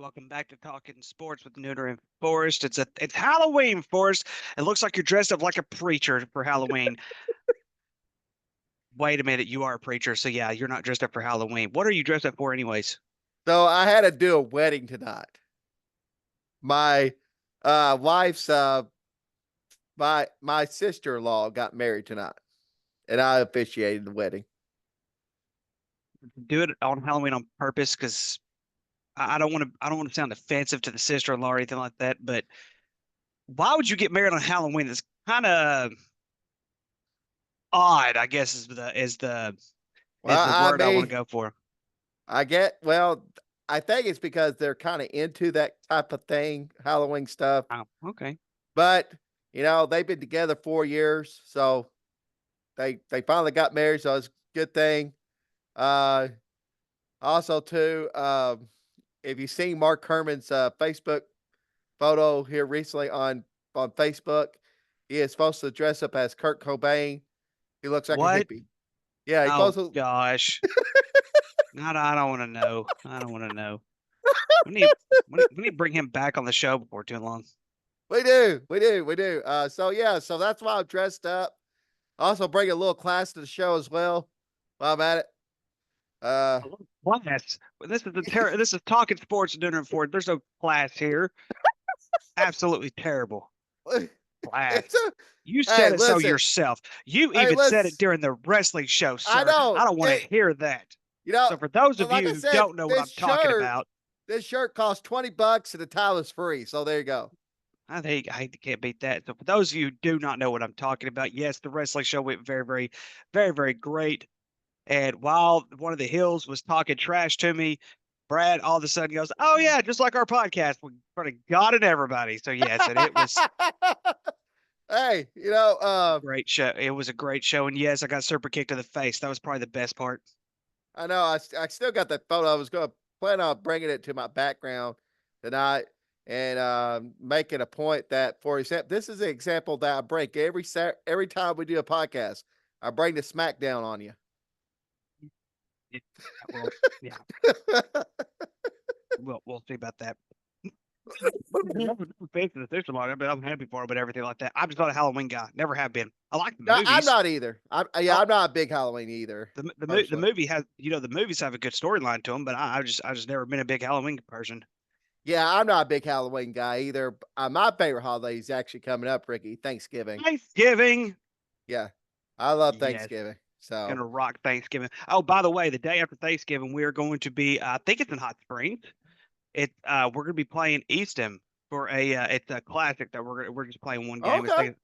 Welcome back to Talking Sports with Nooner and Forrest. It's Halloween, Forrest. It looks like you're dressed up like a preacher for Halloween. Wait a minute, you are a preacher, so yeah, you're not dressed up for Halloween. What are you dressed up for, anyways? So I had to do a wedding tonight. My wife's my sister-in-law got married tonight, and I officiated the wedding. Do it on Halloween on purpose because I don't want to sound offensive to the sister-in-law or anything like that. But why would you get married on Halloween? It's kind of odd, I guess, is Well, the I word I want mean, to go for. I think it's because they're kind of into that type of thing, Halloween stuff. Oh, okay. But they've been together 4 years, so they finally got married, so it's a good thing. Uh, Also, too, if you've seen Mark Herman's Facebook photo here recently on Facebook, he is supposed to dress up as Kurt Cobain. He looks like a What? hippie. Yeah, he's Oh supposed to. gosh. I don't want to know. I don't want to know. We need, we need to bring him back on the show before too long. We do. So yeah, so that's why I'm dressed up. Also, bring a little class to the show as well. While I'm at it. Uh, Class. This is talking sports dinner and Ford. There's no class here. Absolutely terrible. Class. it's a. You Hey, said it so listen. yourself. You Hey, even said it listen. during the wrestling show, I sir. know. I don't want to hear that. You know, So for those of like you I who said, don't know what I'm talking about, this shirt costs $20 and the towel is free. So there you go. I can't beat that. So for those of you who do not know what I'm talking about, yes, the wrestling show went very, very, very, very great. And while one of the Hills was talking trash to me, Brad all of a sudden goes, "Oh yeah, just like our podcast, in front of God and everybody." So yes, and it was Hey, a great show. It was a great show, and yes, I got super kicked to the face. That was probably the best part. I know I still got that photo. I was going to plan on bringing it to my background tonight and making a point that, for example, this is an example that I break every time we do a podcast. I bring the smackdown on you. Yeah, well, yeah, we'll see about that. Face the system on it, but I'm happy for it, but everything like that. I'm just not a Halloween guy. Never have been. I like the No, I'm movies. not either. I, I'm not a big Halloween either, the personally. movie has the movies have a good storyline to them, but I just never been a big Halloween person. Yeah, I'm not a big Halloween guy either. My favorite holiday is actually coming up, Ricky, Thanksgiving. Thanksgiving, Yeah, I love yes, Thanksgiving. So, gonna rock Thanksgiving. Oh, by the way, the day after Thanksgiving, we are going to be. I think it's in Hot Springs. We're gonna be playing Easton for a. It's a classic that we're just playing one game. okay,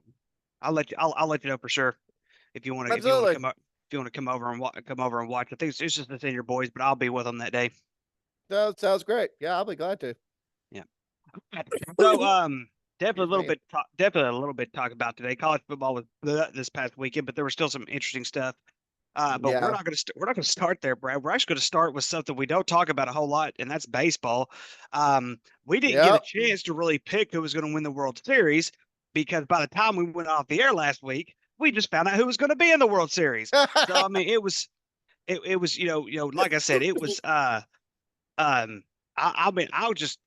I'll let you know for sure if you want to absolutely. come up if you want to come over and watch. I think it's just the senior boys, but I'll be with them that day. That sounds great. Yeah, I'll be glad to. Yeah. So Excuse me. definitely a little bit to talk about today. College football was this past weekend, but there was still some interesting stuff. But Yeah. we're not gonna start there, Brad. We're actually gonna start with something we don't talk about a whole lot, and that's baseball. We didn't get a Yep. chance to really pick who was going to win the World Series because by the time we went off the air last week, we just found out who was going to be in the World Series. So I mean, it was like I said, it was um I mean I'll just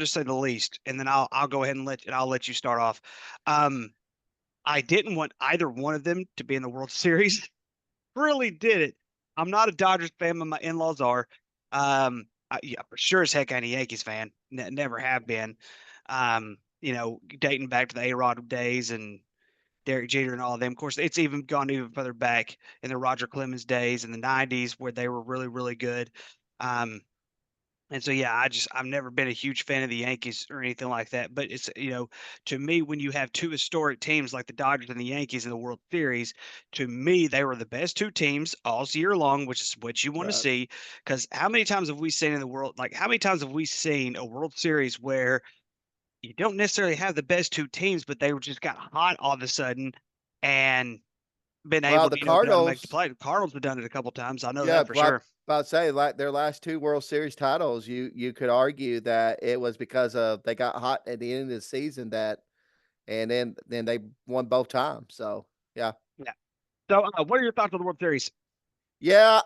say the least, and then I'll go ahead and I'll let you start off. Um, I didn't want either one of them to be in the World Series. Really did it. I'm not a Dodgers fan, but my in-laws are. Yeah, for sure as heck ain't a Yankees fan. Never have been. Dating back to the A-Rod days and Derek Jeter and all of them. Of course, it's even gone even further back in the Roger Clemens days in the '90s where they were really, really good. Um, and so, yeah, I've never been a huge fan of the Yankees or anything like that. But to me, when you have two historic teams like the Dodgers and the Yankees in the World Series, to me, they were the best two teams all year long, which is what you want to Right. see. Because how many times have we seen in the world, like how many times have we seen a World Series where you don't necessarily have the best two teams, but they were just got hot all of a sudden and been Well, able the to, done make the Cardinals, play. The Cardinals have done it a couple times. I know yeah, that for sure. about to say like their last two World Series titles, you could argue that it was because of they got hot at the end of the season and then they won both times. So yeah. Yeah. So, what are your thoughts on the World Series? Yeah,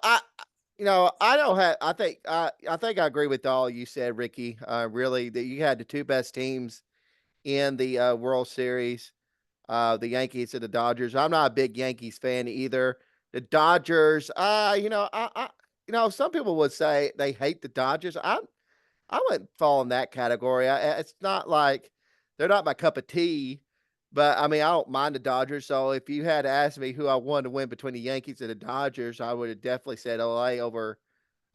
I don't have. I think I agree with all you said, Ricky. Really, that you had the two best teams in the World Series, the Yankees and the Dodgers. I'm not a big Yankees fan either. The Dodgers, some people would say they hate the Dodgers. I wouldn't fall in that category. It's not like they're not my cup of tea, but I mean, I don't mind the Dodgers. So if you had asked me who I wanted to win between the Yankees and the Dodgers, I would have definitely said LA over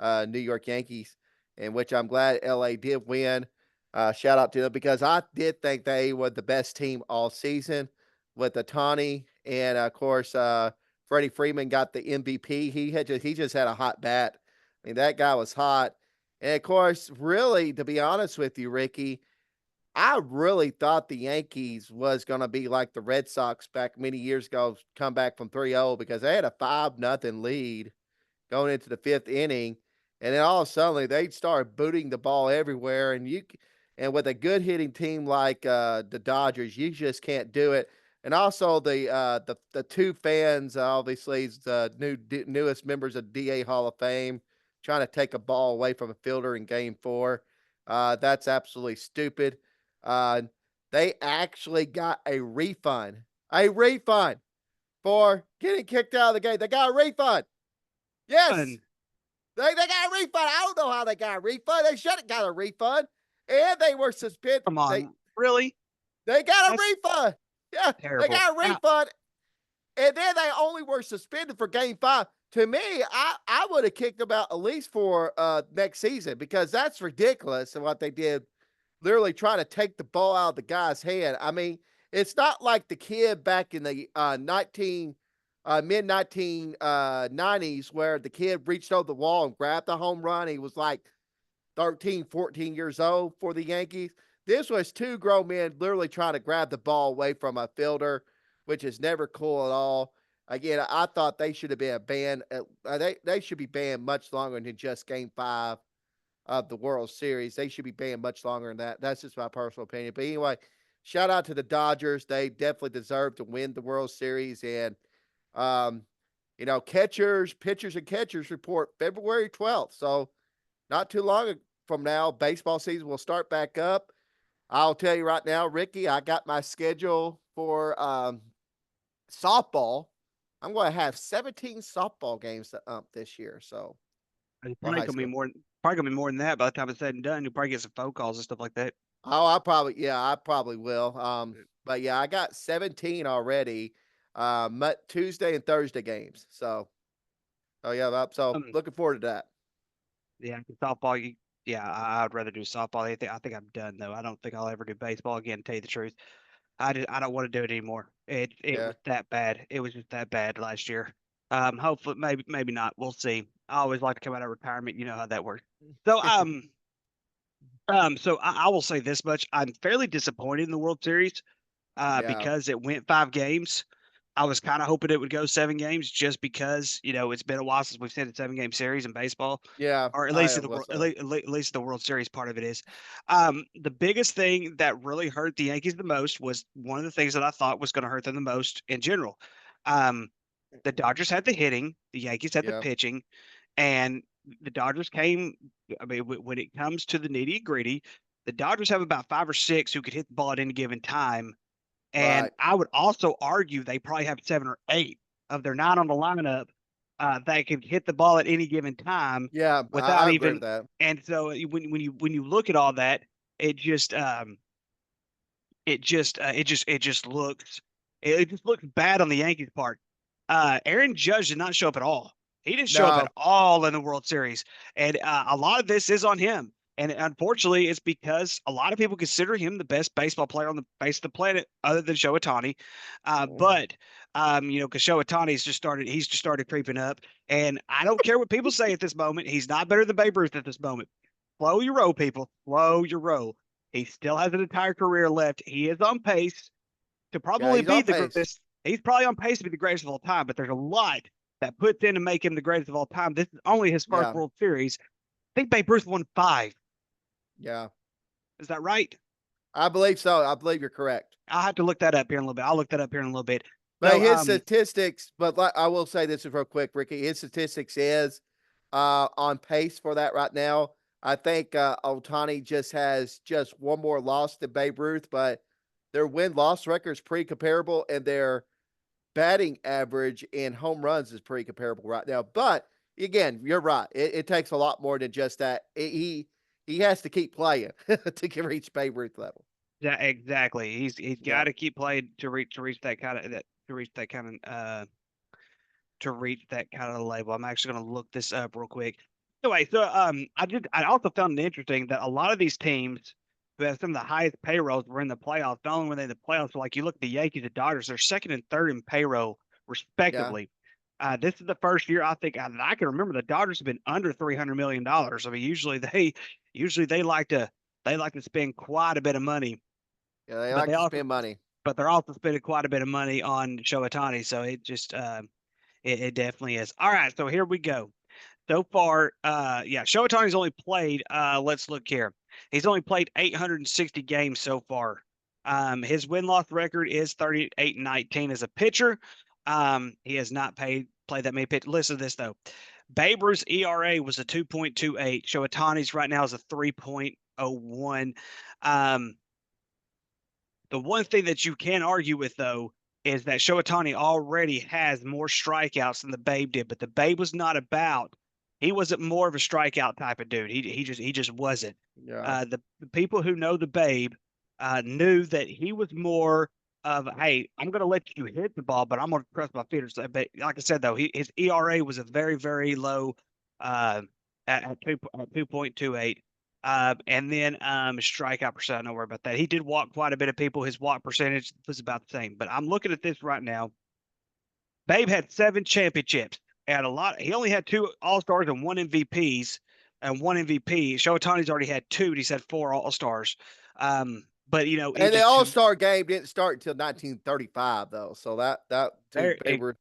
New York Yankees, in which I'm glad LA did win. Shout out to them because I did think they were the best team all season with Otani, and of course, Freddie Freeman got the MVP. He just had a hot bat. I mean, that guy was hot. And of course, really, to be honest with you, Ricky, I really thought the Yankees was going to be like the Red Sox back many years ago, come back from 3-0 because they had a 5-0 lead going into the fifth inning. And then all of a sudden they'd start booting the ball everywhere. And with a good hitting team like the Dodgers, you just can't do it. And also the two fans, obviously, the newest members of DA Hall of Fame, trying to take a ball away from a fielder in Game 4. That's absolutely stupid. Uh, they actually got a refund for getting kicked out of the game. They got a refund. Yes, And they got a refund. I don't know how they got a refund. They should have got a refund, and they were suspended. come They on, really? they got a That's refund. Yeah, they terrible. got a refund, and then they only were suspended for Game 5. To me, I would have kicked them out at least for next season because that's ridiculous and what they did. Literally trying to take the ball out of the guy's hand. I mean, it's not like the kid back in the 19 mid 1990s where the kid reached over the wall and grabbed the home run. He was like 13, 14 years old for the Yankees. This was two grown men literally trying to grab the ball away from a fielder, which is never cool at all. Again, I thought they should have been banned. They should be banned much longer than just Game 5 of the World Series. They should be banned much longer than that. That's just my personal opinion. But anyway, shout out to the Dodgers. They definitely deserve to win the World Series. And um, pitchers and catchers report February 12th. So not too long from now, baseball season will start back up. I'll tell you right now, Ricky, I got my schedule for softball. I'm going to have 17 softball games this year. So it's for high school. probably gonna be more than that by the time it's said and done. You'll probably get some phone calls and stuff like that. Oh, I probably will. But yeah, I got 17 already. Tuesday and Thursday games. So, oh yeah, so Um, looking forward to that. yeah, softball. Yeah, I'd rather do softball. I think I'm done though. I don't think I'll ever do baseball again. To tell you the truth, I don't want to do it anymore. It Yeah, was that bad. It was just that bad last year. Hopefully, maybe not. We'll see. I always like to come out of retirement. You know how that works. So so I will say this much: I'm fairly disappointed in the World Series, yeah, because it went 5 games. I was kind of hoping it would go 7 games, just because it's been a while since we've seen a 7 game series in baseball, yeah. or at I least in the will world, say, at least the World Series part of it is. The biggest thing that really hurt the Yankees the most was one of the things that I thought was going to hurt them the most in general. Um, the Dodgers had the hitting, the Yankees had the yeah, pitching, and the Dodgers came. I mean, when it comes to the nitty gritty, the Dodgers have about 5 or 6 who could hit the ball at any given time. And right, I would also argue they probably have 7 or 8 of their 9 on the lineup that can hit the ball at any given time yeah. without I agree even. with that. And so when you look at all that, it just it just looks it just looks bad on the Yankees part. Aaron Judge did not show up at all. He didn't show up at No, all in the World Series, and a lot of this is on him. And unfortunately, it's because a lot of people consider him the best baseball player on the face of the planet, other than Shohei Ohtani. But because Shohei Ohtani's he's just started creeping up, and I don't care what people say at this moment. He's not better than Babe Ruth at this moment. Slow your roll, people. Slow your roll. He still has an entire career left. He is on pace to yeah, probably he's be on the pace. greatest. He's probably on pace to be the greatest of all time, but there's a lot that puts in to make him the greatest of all time. This is only his first Yeah, World Series. I think Babe Ruth won 5. yeah. Is that right? I believe so. I believe you're correct. I'll have to look that up here in a little bit. I'll look that up here in a little bit. But So, his statistics, but like, I will say this real quick, Ricky. His statistics is on pace for that right now. I think Ohtani just has just one more loss than Babe Ruth, but their win-loss record is pretty comparable, and their batting average in home runs is pretty comparable right now. But again, you're right. It takes a lot more than just that. He has to keep playing to reach Babe Ruth level. Yeah, exactly. He's Yeah. got to keep playing to reach that kind of to reach that kind of label. I'm actually going to look this up real quick. Anyway, so I also found it interesting that a lot of these teams who have some of the highest payrolls were in the playoffs. Not only were they in the playoffs, but like you look at the Yankees and Dodgers, they're second and third in payroll Yeah. respectively. This is the first year I think that I can remember the Dodgers have been under $300 million. I mean, usually they like to spend quite a bit of money, Yeah. They but like to spend money. they're also spending quite a bit of money on Shohei. So it just it definitely is. All right, so here we go. So far, yeah, Shohei's only played. Let's look here. He's only played 860 games so far. His win-loss record is 38-19 as a pitcher. He has not played that many pitches. Listen to this though. Babe Ruth's ERA was a 2.28. Shohei's right now is a 3.01. Um, the one thing that you can argue with though is that Shohei already has more strikeouts than the Babe did, but the Babe was not about. He wasn't more of a strikeout type of dude. He just wasn't. Yeah. The people who know the Babe knew that he was more of, hey, I'm going to let you hit the ball, but I'm going to press my feet. But like I said though, his ERA was a very low uh, at 2.28. And then strikeout percent, don't worry about that. He did walk quite a bit of people. His walk percentage was about the same. But I'm looking at this right now. Babe had 7 championships and a lot. He only had 2 All-Stars and 1 MVPs and 1 MVP. Shohei's already had 2, and he's had 4 All-Stars. But you know, he And the just All Star game didn't start until 1935, though. So that to Babe very Ruth.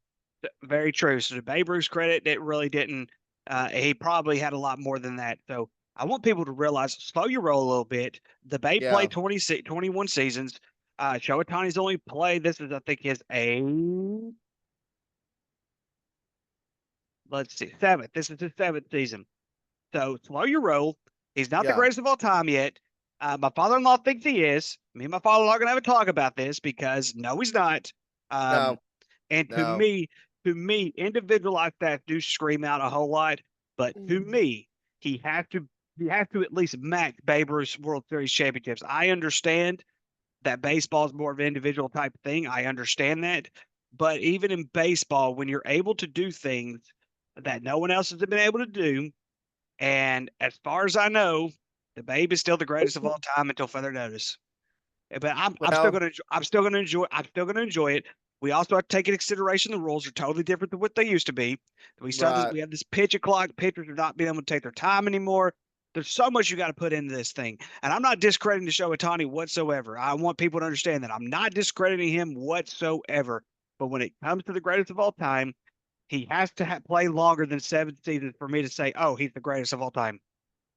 very true. So to Babe Ruth's credit, it really didn't. He probably had a lot more than that. So I want people to realize, slow your roll a little bit. The Babe Yeah. played 21 seasons. Shohei's only played. This is, I think, his let's see, 7th. This is his 7th season. So slow your roll. He's not the Yeah. greatest of all time yet. My father-in-law thinks he is. Me and my father-in-law are gonna have a talk about this because no, he's not. Um, No. and No. to me, individual like that do scream out a whole lot. But to me, he has to at least match Babe Ruth's World Series championships. I understand that baseball is more of an individual type of thing. I understand that. But even in baseball, when you're able to do things that no one else has been able to do, and as far as I know, the Babe is still the greatest of all time until further notice. But I'm still Well, gonna I'm still gonna enjoy it. We also have to take into consideration the rules are totally different than what they used to be. right. We have this pitch clock. Pitchers are not being able to take their time anymore. There's so much you got to put into this thing. And I'm not discrediting the Shohei whatsoever. I want people to understand that I'm not discrediting him whatsoever. But when it comes to the greatest of all time, he has to play longer than 7 seasons for me to say, oh, he's the greatest of all time.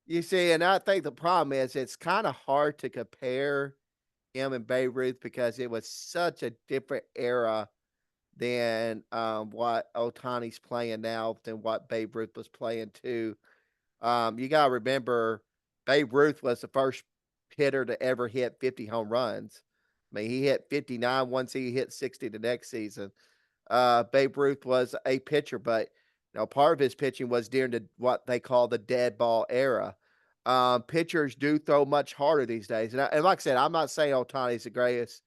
You see, and I think the problem is it's kind of hard to compare him and Babe Ruth because it was such a different era than what Otani's playing now than what Babe Ruth was playing too. You gotta remember Babe Ruth was the first hitter to ever hit 50 home runs. I mean, he hit 59 one season, he hit 60 the next season. Babe Ruth was a pitcher, but part of his pitching was during what they call the dead ball era. Pitchers do throw much harder these days, and like I said, I'm not saying Otani's the greatest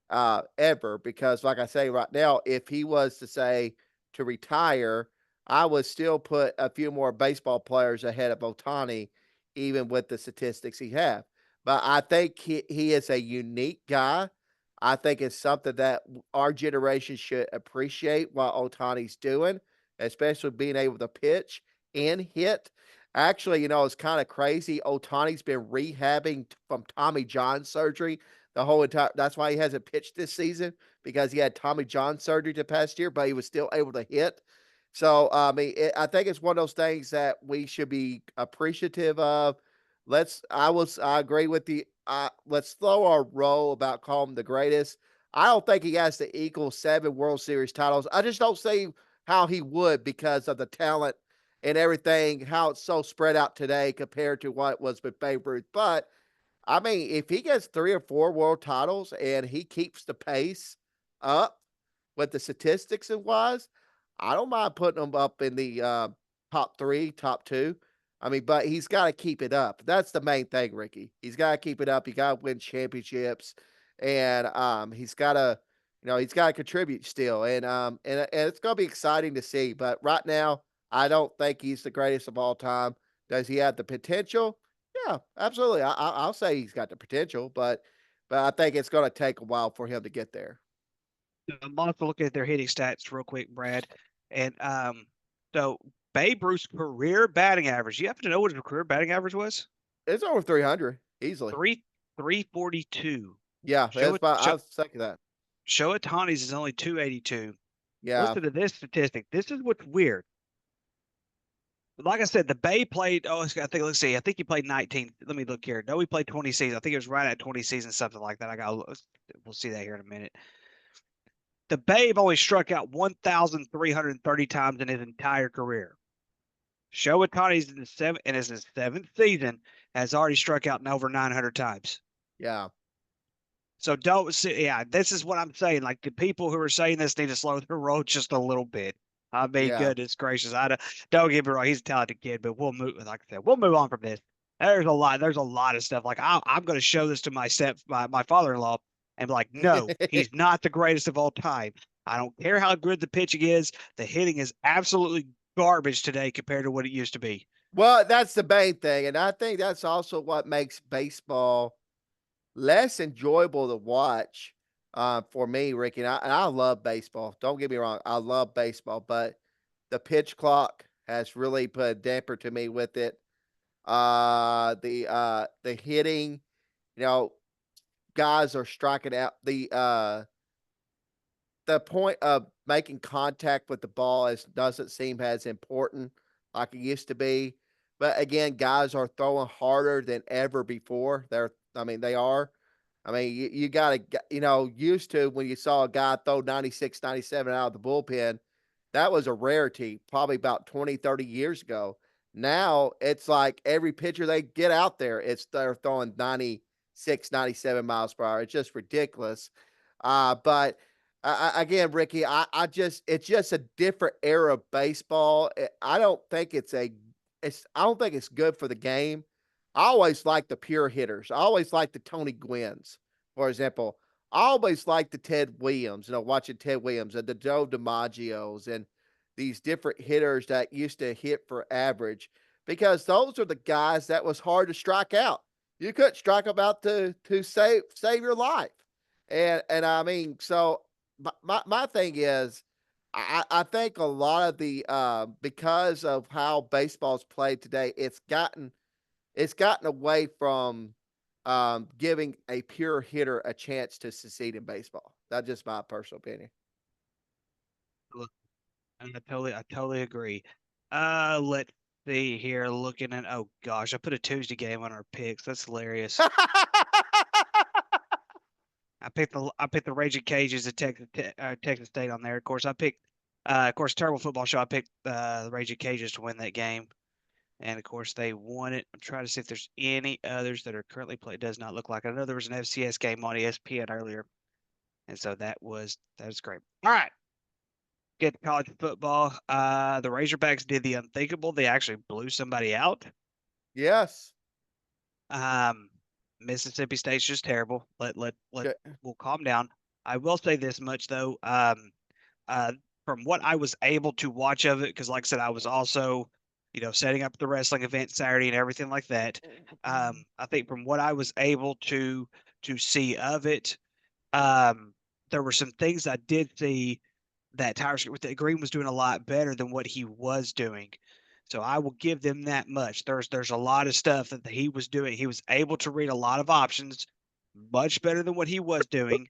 ever because, like I say, right now, if he was to say to retire, I would still put a few more baseball players ahead of Otani, even with the statistics he have. But I think he is a unique guy. I think it's something that our generation should appreciate what Otani's doing, especially being able to pitch and hit. Actually, it's kind of crazy. Otani's been rehabbing from Tommy John surgery the whole entire. That's why he hasn't pitched this season because he had Tommy John surgery the past year, but he was still able to hit. So, I mean, I think it's one of those things that we should be appreciative of. I agree with the. Let's throw our roll about calling him the greatest. I don't think he has to equal 7 World Series titles. I just don't see how he would because of the talent and everything, how it's so spread out today compared to what it was with Babe Ruth. But I mean, if he gets 3 or 4 world titles and he keeps the pace up with the statistics and wise, I don't mind putting him up in the, top 3, top 2. I mean, but he's gotta keep it up. That's the main thing, Ricky. He's gotta keep it up. He gotta win championships, and, he's gotta, he's gotta contribute still, and it's gonna be exciting to see, but right now, I don't think he's the greatest of all time. Does he have the potential? Yeah, absolutely. I'll say he's got the potential, but I think it's gonna take a while for him to get there. I'm also looking at their hitting stats real quick, Brad. And so Babe Ruth's career batting average. You happen to know what his career batting average was? It's over 300 easily. 342. Yeah, Show that's it about show, I was second that. Show Otani's is only 282. Yeah. Listen to this statistic. This is what's weird. Like I said, the Bay played. Oh, I think. Let's see. I think he played 19. Let me look here. No, he played 20 seasons. I think it was right at 20 seasons, something like that. We'll see that here in a minute. The Babe only struck out 1,330 times in his entire career. Shohei Ohtani's in his seventh season has already struck out over 900 times. Yeah. So don't see. Yeah, this is what I'm saying. Like the people who are saying this need to slow their roll just a little bit. I mean, Yeah. goodness gracious. Don't get me wrong. He's a talented kid, but we'll move. Like I said, we'll move on from this. There's a lot. There's a lot of stuff. Like I'm going to show this to my father-in-law and be like, no, he's not the greatest of all time. I don't care how good the pitching is. The hitting is absolutely garbage today compared to what it used to be. Well, that's the main thing, and I think that's also what makes baseball less enjoyable to watch, for me, Ricky, and I love baseball. Don't get me wrong, I love baseball, but the pitch clock has really put a damper to me with it. The hitting, you know, guys are striking out. The point of making contact with the ball doesn't seem as important like it used to be. But again, guys are throwing harder than ever before. I mean, they are. I mean, you got to, used to when you saw a guy throw 96, 97 out of the bullpen, that was a rarity probably about 20, 30 years ago. Now it's like every pitcher they get out there, they're throwing 96, 97 miles per hour. It's just ridiculous. But again, Ricky, it's just a different era of baseball. I don't think I don't think it's good for the game. I always like the pure hitters. I always like the Tony Gwynns, for example. I always like the Ted Williams, watching Ted Williams and the Joe DiMaggios and these different hitters that used to hit for average because those are the guys that was hard to strike out. You couldn't strike them out to save your life. And I mean, so my thing is, I think a lot of the because of how baseball's played today, it's gotten away from giving a pure hitter a chance to succeed in baseball. That's just my personal opinion. Look, and I totally agree. Let's see here. Looking at oh gosh, I put a Tuesday game on our picks. That's hilarious. I picked the Raging Cajuns at Texas State on there. Of course, terrible football show. I picked the Raging Cajuns to win that game, and of course they won it. I'm trying to see if there's any others that are currently played. It does not look like it. I know there was an FCS game on ESPN earlier, and so that was great. All right, get to college football. The Razorbacks did the unthinkable. They actually blew somebody out. Yes. Um, Mississippi State's just terrible. Okay. We'll calm down. I will say this much though. Uh, from what I was able to watch of it, because like I said, I was also, setting up the wrestling event Saturday and everything like that. I think from what I was able to see of it, there were some things I did see that Green was doing a lot better than what he was doing. So I will give them that much. There's a lot of stuff that he was doing. He was able to read a lot of options much better than what he was doing.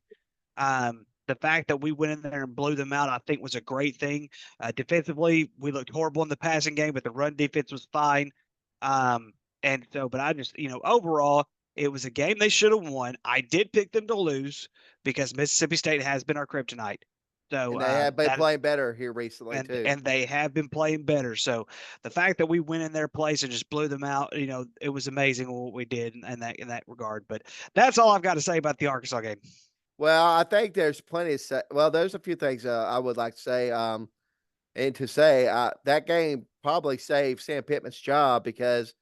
The fact that we went in there and blew them out, I think, was a great thing. Defensively, we looked horrible in the passing game, but the run defense was fine. But I just, overall, it was a game they should have won. I did pick them to lose because Mississippi State has been our kryptonite. So And they have been that playing better here recently too. and they have been playing better. So the fact that we went in their place and just blew them out, it was amazing what we did in that regard. But that's all I've got to say about the Arkansas game. Well, I think there's plenty of well, there's a few things I would like to say. And to say that game probably saved Sam Pittman's job because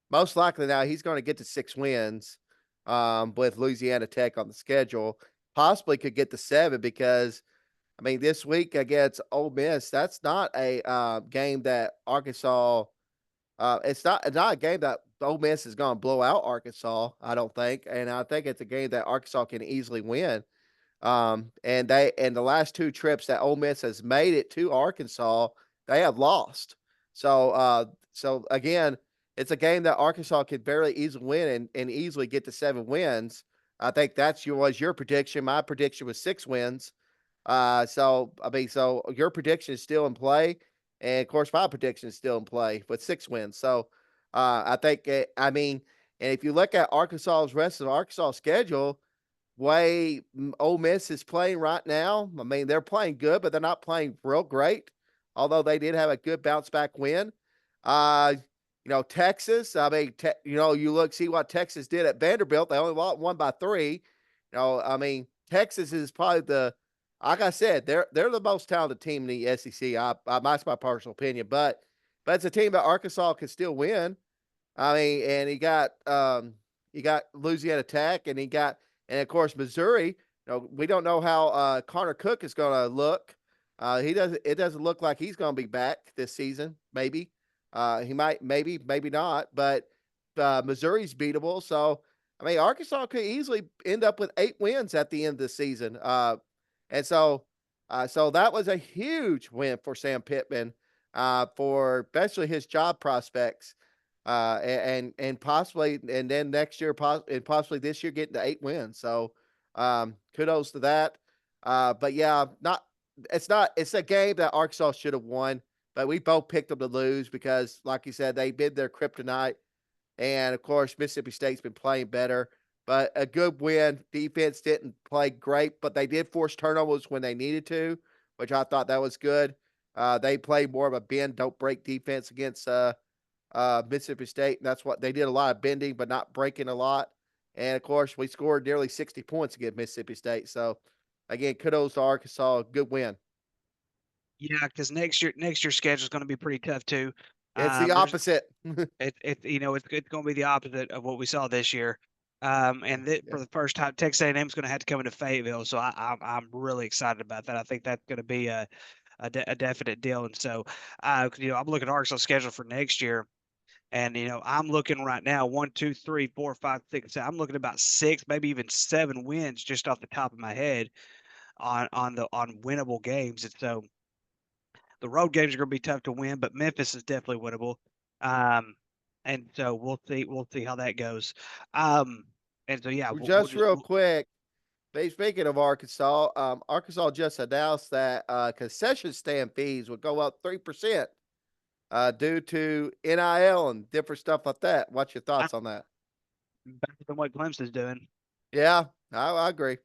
most likely now he's going to get to 6 wins with Louisiana Tech on the schedule. Possibly could get to 7 because I mean this week against Ole Miss, that's not a game that Arkansas. It's not a game that Ole Miss is going to blow out Arkansas. I don't think, and I think it's a game that Arkansas can easily win. And the last 2 trips that Ole Miss has made it to Arkansas, they have lost. So again, it's a game that Arkansas could very easily win and easily get to 7 wins. I think was your prediction. My prediction was 6 wins. So I mean, so your prediction is still in play, and of course my prediction is still in play with 6 wins. So I think I mean, and if you look at Arkansas's rest of Arkansas schedule, way Ole Miss is playing right now. I mean, they're playing good, but they're not playing real great. Although they did have a good bounce back win. Uh, Texas. I mean, you see what Texas did at Vanderbilt. They only won by 3. I mean, Texas is probably like I said, they're the most talented team in the SEC. That's my personal opinion, but it's a team that Arkansas can still win. I mean, and he got Louisiana Tech, and of course Missouri. We don't know how Connor Cook is going to look. It doesn't look like he's going to be back this season. Maybe he might, maybe not. But Missouri's beatable. So I mean, Arkansas could easily end up with 8 wins at the end of the season. And so that was a huge win for Sam Pittman, for especially his job prospects, and possibly, and then next year, and possibly this year, getting to 8 wins. So, kudos to that. But yeah, it's a game that Arkansas should have won, but we both picked them to lose because, like you said, they bid their kryptonite. And of course, Mississippi State's been playing better, but a good win. Defense didn't play great, but they did force turnovers when they needed to, which I thought that was good. They played more of a bend, don't break defense against Mississippi State. And that's what they did, a lot of bending, but not breaking a lot. And of course, we scored nearly 60 points against Mississippi State. So again, kudos to Arkansas. Good win. Yeah, because next year's schedule is going to be pretty tough too. It's the There's opposite. it's going to be the opposite of what we saw this year. For the first time, Texas A&M is going to have to come into Fayetteville, so I'm really excited about that. I think that's going to be a definite deal. And so, I'm looking at Arkansas' schedule for next year, and I'm looking right now 1, 2, 3, 4, 5, 6, 7. I'm looking at about 6, maybe even 7 wins just off the top of my head on winnable games. And so the road games are going to be tough to win, but Memphis is definitely winnable. Um, and so we'll see how that goes. And so yeah, we'll Just just real quick, speaking of Arkansas, Arkansas just announced that concession stand fees would go up 3% due to NIL and different stuff like that. What's your thoughts on that? better than what Clemson's doing. Yeah, I agree.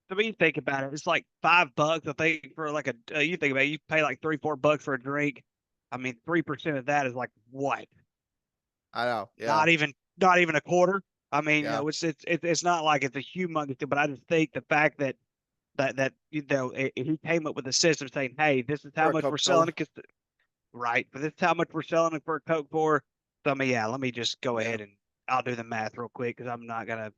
I mean, you think about it, it's like $5. I think for like you think about it, you pay like $3, $4 for a drink. I mean, 3% of that is like what? I know. Yeah, Not even a quarter. I mean, yeah. it's not like it's a humongous thing, but I just think the fact that he came up with a system saying, hey, this is how For a much we're selling Coca-Cola. it, right? But this is how much we're selling it for a Coke for. So I mean, yeah, let me just go Yeah. ahead and I'll do the math real quick because I'm not gonna.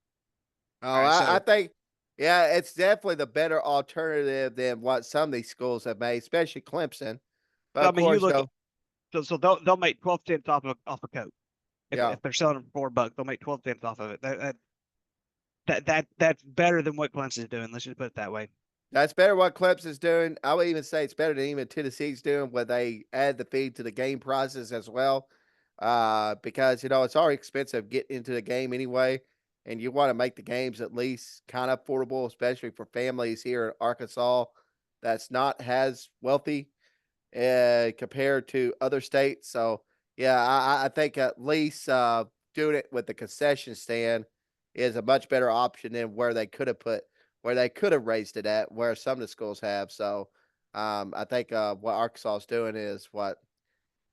All Oh, right, I so think, yeah, it's definitely the better alternative than what some of these schools have made, especially Clemson. But I of mean, you course, look at so they'll make 12 cents off a Coke if yeah. if they're selling it for $4, they'll make 12 cents off of it. That's better than what Clemson's doing. Let's just put it that way. That's better what Clemson's doing. I would even say it's better than even Tennessee's doing, where they add the fee to the game prices as well. Because it's already expensive getting into the game anyway, and you want to make the games at least kind of affordable, especially for families here in Arkansas that's not as wealthy compared to other states. So yeah, I think at least doing it with the concession stand is a much better option than where they could have put where they could have raised it at, where some of the schools have. So I think what Arkansas is doing is what,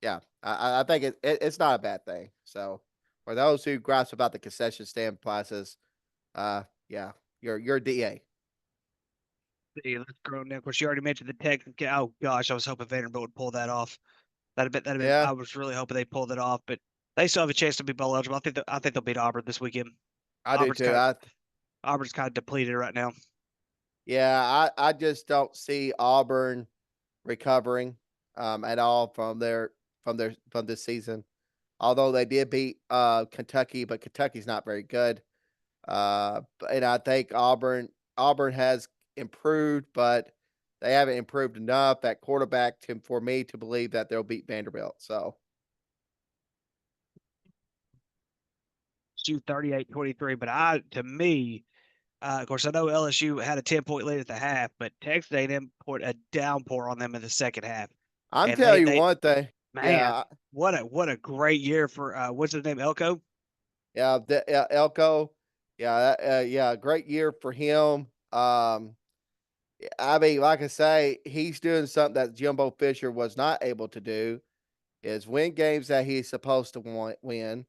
yeah, I think it's not a bad thing. So for those who grasp about the concession stand prices, yeah, you're DA. See, let's go now. Of course, you already mentioned the Texas. Oh gosh, I was hoping Vanderbilt would pull that off. That'd have been. Yeah, I was really hoping they pulled it off, but they still have a chance to be bowl eligible. I think they'll beat Auburn this weekend. I do Auburn's too. kind of Auburn's kind of depleted right now. Yeah, I just don't see Auburn recovering at all from this season. Although they did beat Kentucky, but Kentucky's not very good. And I think Auburn has improved, but they haven't improved enough at quarterback to for me to believe that they'll beat Vanderbilt. So Shoot 38-23, but to me, of course, I know LSU had a 10-point lead at the half, but Texas A&M put a downpour on them in the second half, I'm and they telling you they one thing. man, Yeah, what a great year for what's his name, Elko. Elko. Yeah, yeah, great year for him. I mean, like I say, he's doing something that Jimbo Fisher was not able to do is win games that he's supposed to win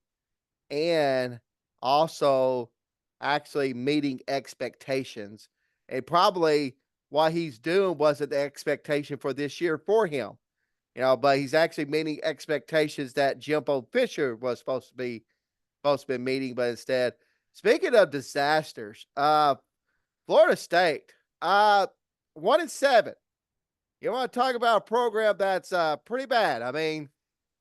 and also actually meeting expectations. And probably what he's doing wasn't the expectation for this year for him, but he's actually meeting expectations that Jimbo Fisher was supposed to be meeting, but instead, speaking of disasters, Florida State, 1-7. You want to talk about a program that's pretty bad. I mean,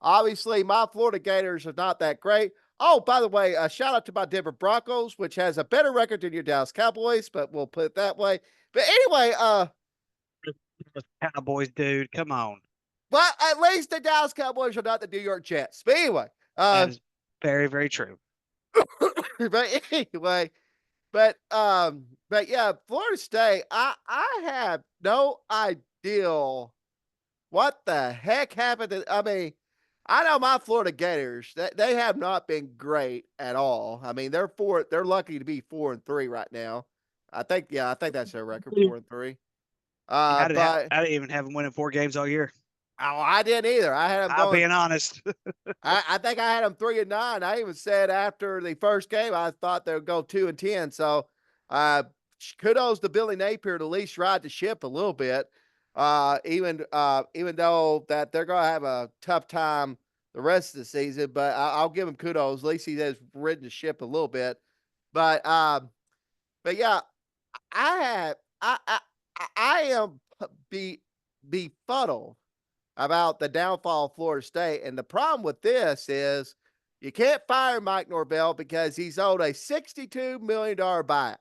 obviously, my Florida Gators are not that great. Oh, by the way, shout out to my Denver Broncos, which has a better record than your Dallas Cowboys, but we'll put it that way. But anyway, Cowboys, dude, come on. but at least the Dallas Cowboys are not the New York Jets. But anyway, That is very, very true. but anyway, but yeah, Florida State, I have no idea what the heck happened I mean, I know my Florida Gators, they have not been great at all. I mean, they're lucky to be 4-3 right now. I think that's their record, 4-3. But I didn't even have them winning 4 games all year. I didn't either. I had them I'm going. being honest. I think I had them 3-9. I even said after the first game, I thought they would go 2-10. So, kudos to Billy Napier to at least ride the ship a little bit. Even though that they're going to have a tough time the rest of the season, but I'll give him kudos. At least he has ridden the ship a little bit. But yeah, I have I am befuddled about the downfall of Florida State. And the problem with this is you can't fire Mike Norvell because he's owed a $62 million buyout.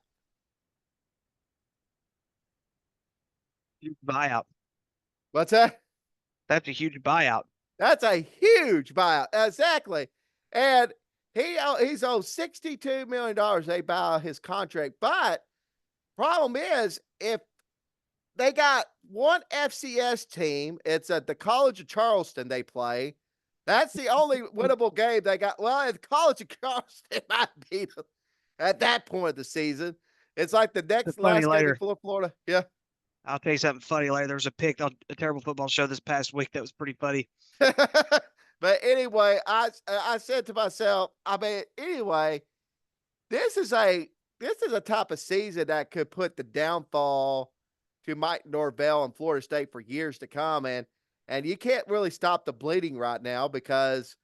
Huge buyout. What's that? That's a huge buyout. That's a huge buyout. Exactly. And he's owed $62 million. They buy out his contract. But problem is, if they got one FCS team, it's at the College of Charleston they play. That's the only winnable game they got. Well, the College of Charleston might beat them at that point of the season. It's like the next last game for Florida. Yeah. I'll tell you something funny later. There was a pick on a terrible football show this past week that was pretty funny. But anyway, I said to myself, I mean, anyway, this is a type of season that could put the downfall to Mike Norvell and Florida State for years to come. And you can't really stop the bleeding right now because,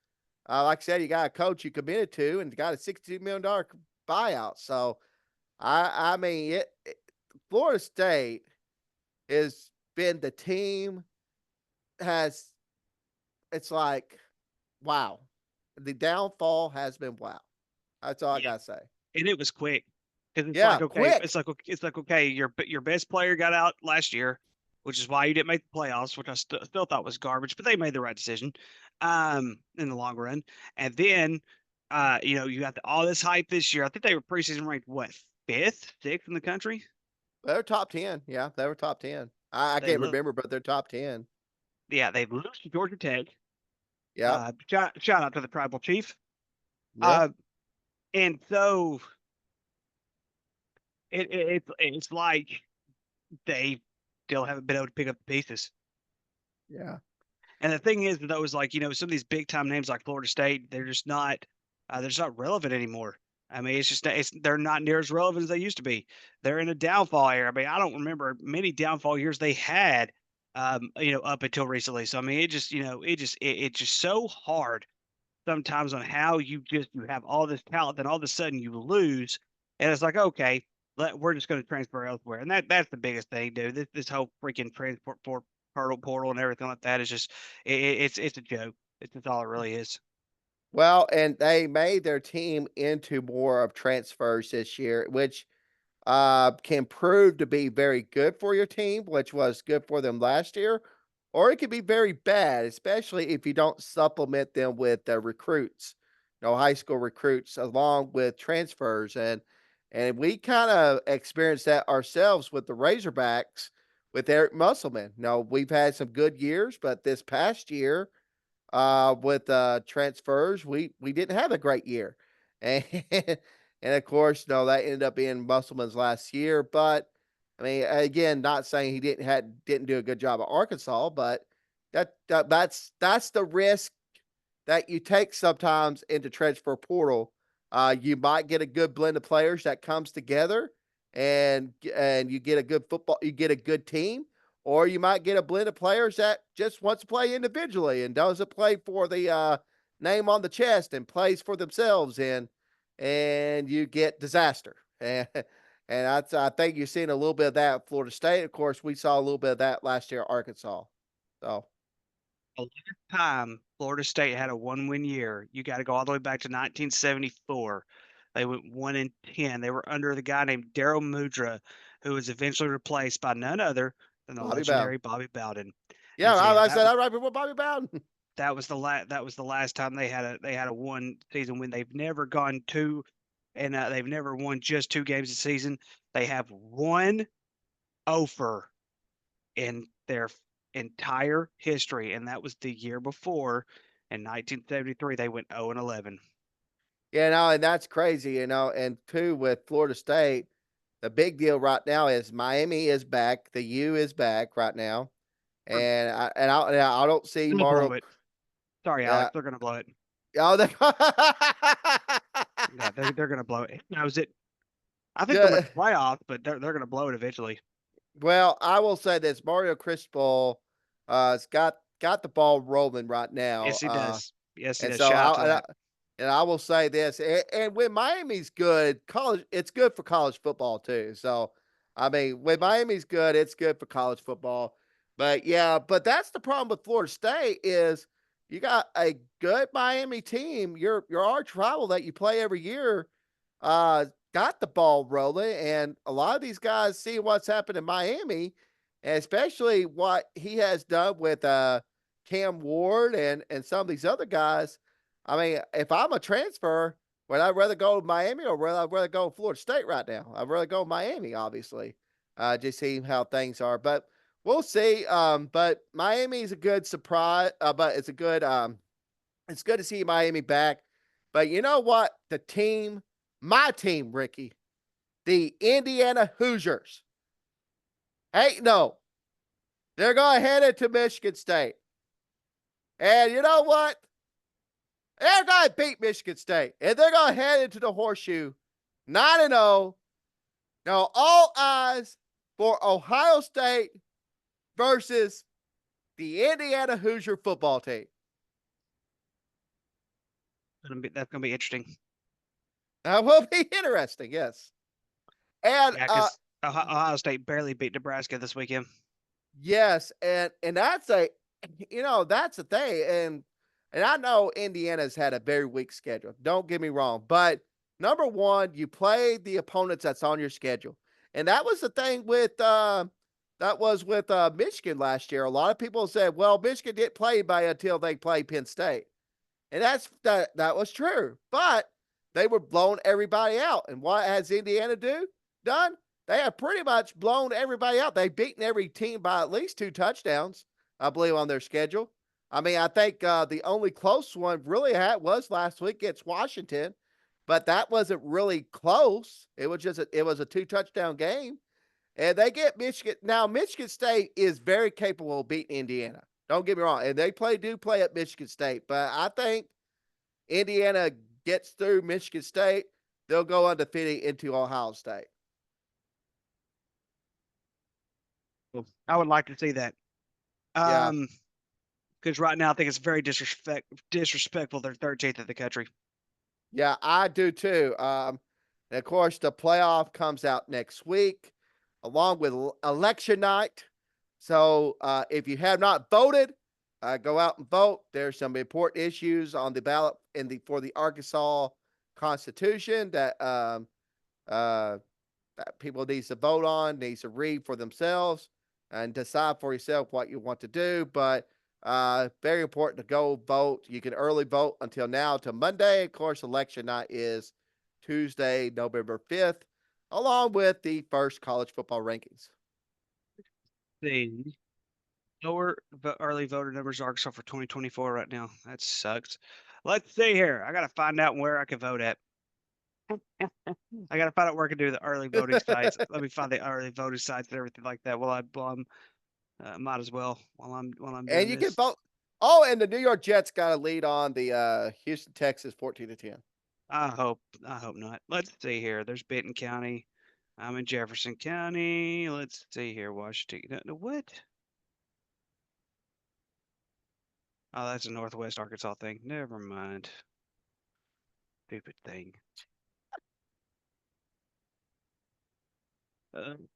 like I said, you got a coach you committed to and got a $62 million buyout. So, I mean, Florida State has been the team it's like, wow. The downfall has been wow. That's all I got to say. And it was quick. Because it's Yeah, like, okay, quick. it's like, okay, your best player got out last year, which is why you didn't make the playoffs, which I still thought was garbage, but they made the right decision in the long run. And then, you got all this hype this year. I think they were preseason ranked, what, 5th, 6th in the country? They're top 10. Yeah, they were top 10. I can't remember, but they're top 10. Yeah, they lose to Georgia Tech. Yeah. Shout out to the tribal chief. Yep. And so it's like they still haven't been able to pick up the pieces. Yeah. And the thing is, though, is like, some of these big time names like Florida State, they're just not relevant anymore. I mean, they're not near as relevant as they used to be. They're in a downfall era. I mean, I don't remember many downfall years they had, up until recently. So I mean, it's just so hard sometimes on how you have all this talent, then all of a sudden you lose, and it's like, okay, we're just going to transfer elsewhere, and that's the biggest thing, dude. This whole freaking transport portal and everything like that is just it's a joke. It's just all it really is. Well, and they made their team into more of transfers this year, which can prove to be very good for your team, which was good for them last year, or it can be very bad, especially if you don't supplement them with recruits, high school recruits along with transfers, and we kind of experienced that ourselves with the Razorbacks with Eric Musselman. We've had some good years, but this past year with transfers, we didn't have a great year, and and of course, no, that ended up being Musselman's last year. But I mean, again, not saying he didn't do a good job at Arkansas, but that's the risk that you take sometimes into transfer portal. You might get a good blend of players that comes together, and you get a good you get a good team, or you might get a blend of players that just wants to play individually and doesn't play for the name on the chest and plays for themselves, and you get disaster. And I think you're seeing a little bit of that at Florida State. Of course, we saw a little bit of that last year at Arkansas. So The last time Florida State had a one-win year, you got to go all the way back to 1974. They went 1-10. They were under the guy named Daryl Mudra, who was eventually replaced by none other than the Bobby Bowden. legendary Bobby Bowden. Yeah, And so yeah, I said that right before Bobby Bowden. that was the last time they had a one season win. They've never gone two, and they've never won just two games a season. They have one offer in their entire history, and that was the year before. In 1973, they went 0-11. And that's crazy, and two with Florida State, the big deal right now is Miami is back, the U is back right now, They're and I don't see gonna blow Mario. it. Sorry, Yeah. Alex, they're gonna blow it. Oh, they Yeah, they're gonna blow it. Now is it? I think they'll Yeah. make the playoffs, but they're gonna blow it eventually. Well, I will say this: Mario Cristobal, has got the ball rolling right now, Yes, he does. Yes, he and does. so Shout out to that. I will say this: and when Miami's good, it's good for college football too. So, I mean, when Miami's good, it's good for college football. But yeah, but that's the problem with Florida State is you got a good Miami team, your arch rival that you play every year, uh, got the ball rolling, and a lot of these guys see what's happened in Miami, and especially what he has done with Cam Ward and some of these other guys. I mean, if I'm a transfer, would I rather go to Miami or would I rather go to Florida State right now? I'd rather go to Miami, obviously, just seeing how things are. But we'll see. But Miami is a good surprise. But it's good to see Miami back. But you know what? My team, Ricky, the Indiana Hoosiers. Hey, no, they're going to head into Michigan State. And you know what? They're going to beat Michigan State. And they're going to head into the horseshoe 9-0. Now, all eyes for Ohio State versus the Indiana Hoosier football team. That's gonna be interesting. That will be interesting, yes. And Yeah, because Ohio State barely beat Nebraska this weekend. yes, and that's that's the thing, and I know Indiana's had a very weak schedule. Don't get me wrong, but number one, you play the opponents that's on your schedule, and that was the thing with Michigan last year. A lot of people said, "Well, Michigan didn't play by until they played Penn State," and that was true, but they were blowing everybody out. And what has Indiana done? They have pretty much blown everybody out. They've beaten every team by at least 2 touchdowns, I believe, on their schedule. I mean, I think the only close one really was last week against Washington. but that wasn't really close. It was just it was a 2 touchdown game, and they get Michigan. Now Michigan State is very capable of beating Indiana. Don't get me wrong, and they do play at Michigan State, but I think Indiana gets through Michigan State, they'll go undefeated into Ohio State. I would like to see that. Yeah. Because right now I think it's very disrespectful. They're 13th in the country. Yeah, I do too. And of course, the playoff comes out next week, along with election night. So if you have not voted, go out and vote. There's some important issues on the ballot for the Arkansas Constitution that people needs to vote on, needs to read for themselves and decide for yourself what you want to do. But very important to go vote. You can early vote until now to Monday. Of course, election night is Tuesday, November 5th, along with the first college football rankings. The lower early voter numbers are Arkansas for 2024 right now. That sucks. Let's see here. I got to find out where I can vote at. I got to find out where I can do the early voting sites. Let me find the early voting sites and everything like that. Well, I'm might as well while I'm doing And you can this. vote. Oh, and the New York Jets got a lead on the Houston, Texas, 14-10. I hope not. Let's see here. There's Benton County. I'm in Jefferson County. Let's see here. Washington. No, what? Oh, that's a Northwest Arkansas thing. Never mind. Stupid thing. And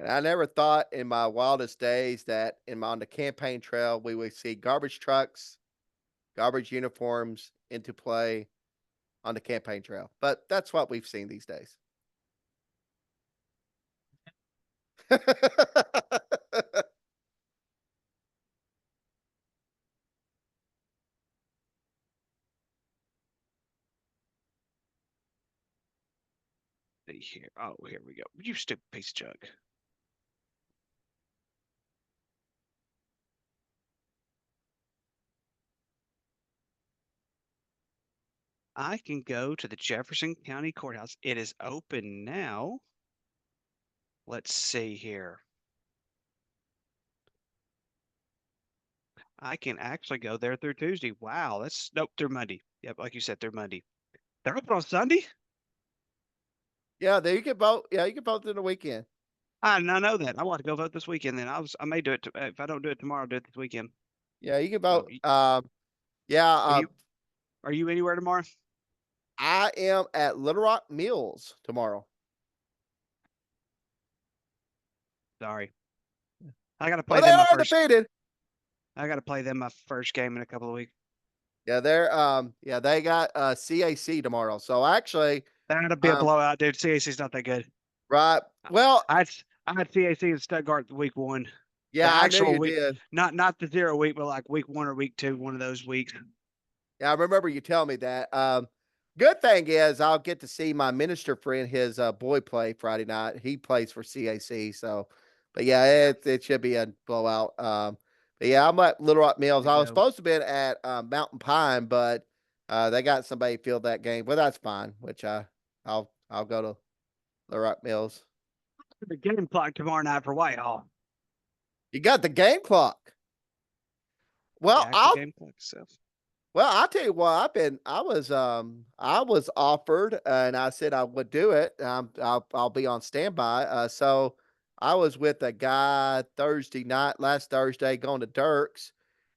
I never thought in my wildest days that on the campaign trail we would see garbage trucks, garbage uniforms into play on the campaign trail. But that's what we've seen these days. See here. Oh, here we go. You stupid piece of junk. I can go to the Jefferson County Courthouse. It is open now. Let's see here. I can actually go there through Tuesday. Wow, that's nope, through Monday. Yep, like you said, through Monday. They're open on Sunday? Yeah, there you can vote. Yeah, you can vote through the weekend. I did not know that. I want to go vote this weekend. Then I may do it if I don't do it tomorrow. I'll do it this weekend. Yeah, you can So, vote. Yeah, are you anywhere tomorrow? I am at Little Rock Mills tomorrow. Sorry, I got to play Well, they them my are first. defeated. I got to play them my first game in a couple of weeks. Yeah, they got CAC tomorrow. So actually, That'll be a blowout, dude. CAC's not that good. right. Well, I had CAC in Stuttgart week 1. yeah, The I knew actual you week, did. not the 0 week, but like week 1 or week 2, one of those weeks. Yeah, I remember you telling me that. Good thing is I'll get to see my minister friend, his boy play Friday night. He plays for CAC. So, but yeah, it should be a blowout. But yeah, I'm at Little Rock Mills. I was supposed to be at Mountain Pine, but they got somebody field that game. But that's fine. Which I'll go to Little Rock Mills. The game clock tomorrow night for Whitehall. You got the game clock. Well, game clock stuff. Well, I'll tell you what, I was offered and I said I would do it. I'll be on standby. So I was with a guy last Thursday, going to Dirks.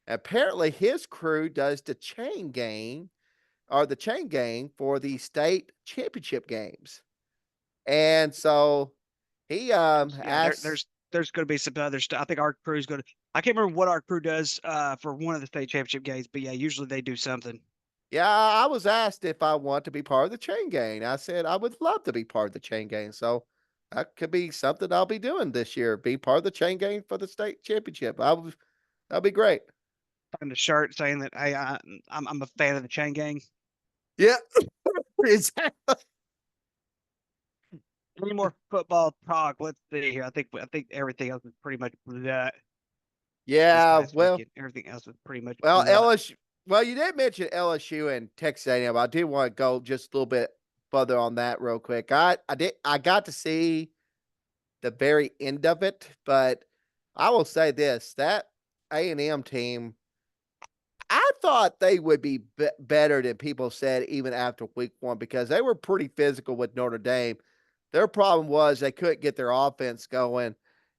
Apparently his crew does the chain game for the state championship games. And so he asked, there's going to be some other stuff. I think our crew's going to. I can't remember what our crew does for one of the state championship games, but yeah, usually they do something. Yeah, I was asked if I want to be part of the chain gang. I said I would love to be part of the chain gang. So that could be something I'll be doing this year. Be part of the chain gang for the state championship. That'd be great. Find a shirt saying that hey, I'm a fan of the chain gang. Yeah, exactly. Any more football talk? Let's see here. I think everything else is pretty much that. Yeah, well, everything else was pretty much. LSU Well, you did mention LSU and Texas A&M. I do want to go just a little bit further on that real quick. I got to see the very end of it, but I will say this: that A&M team, I thought they would be better than people said even after week 1 because they were pretty physical with Notre Dame. Their problem was they couldn't get their offense going,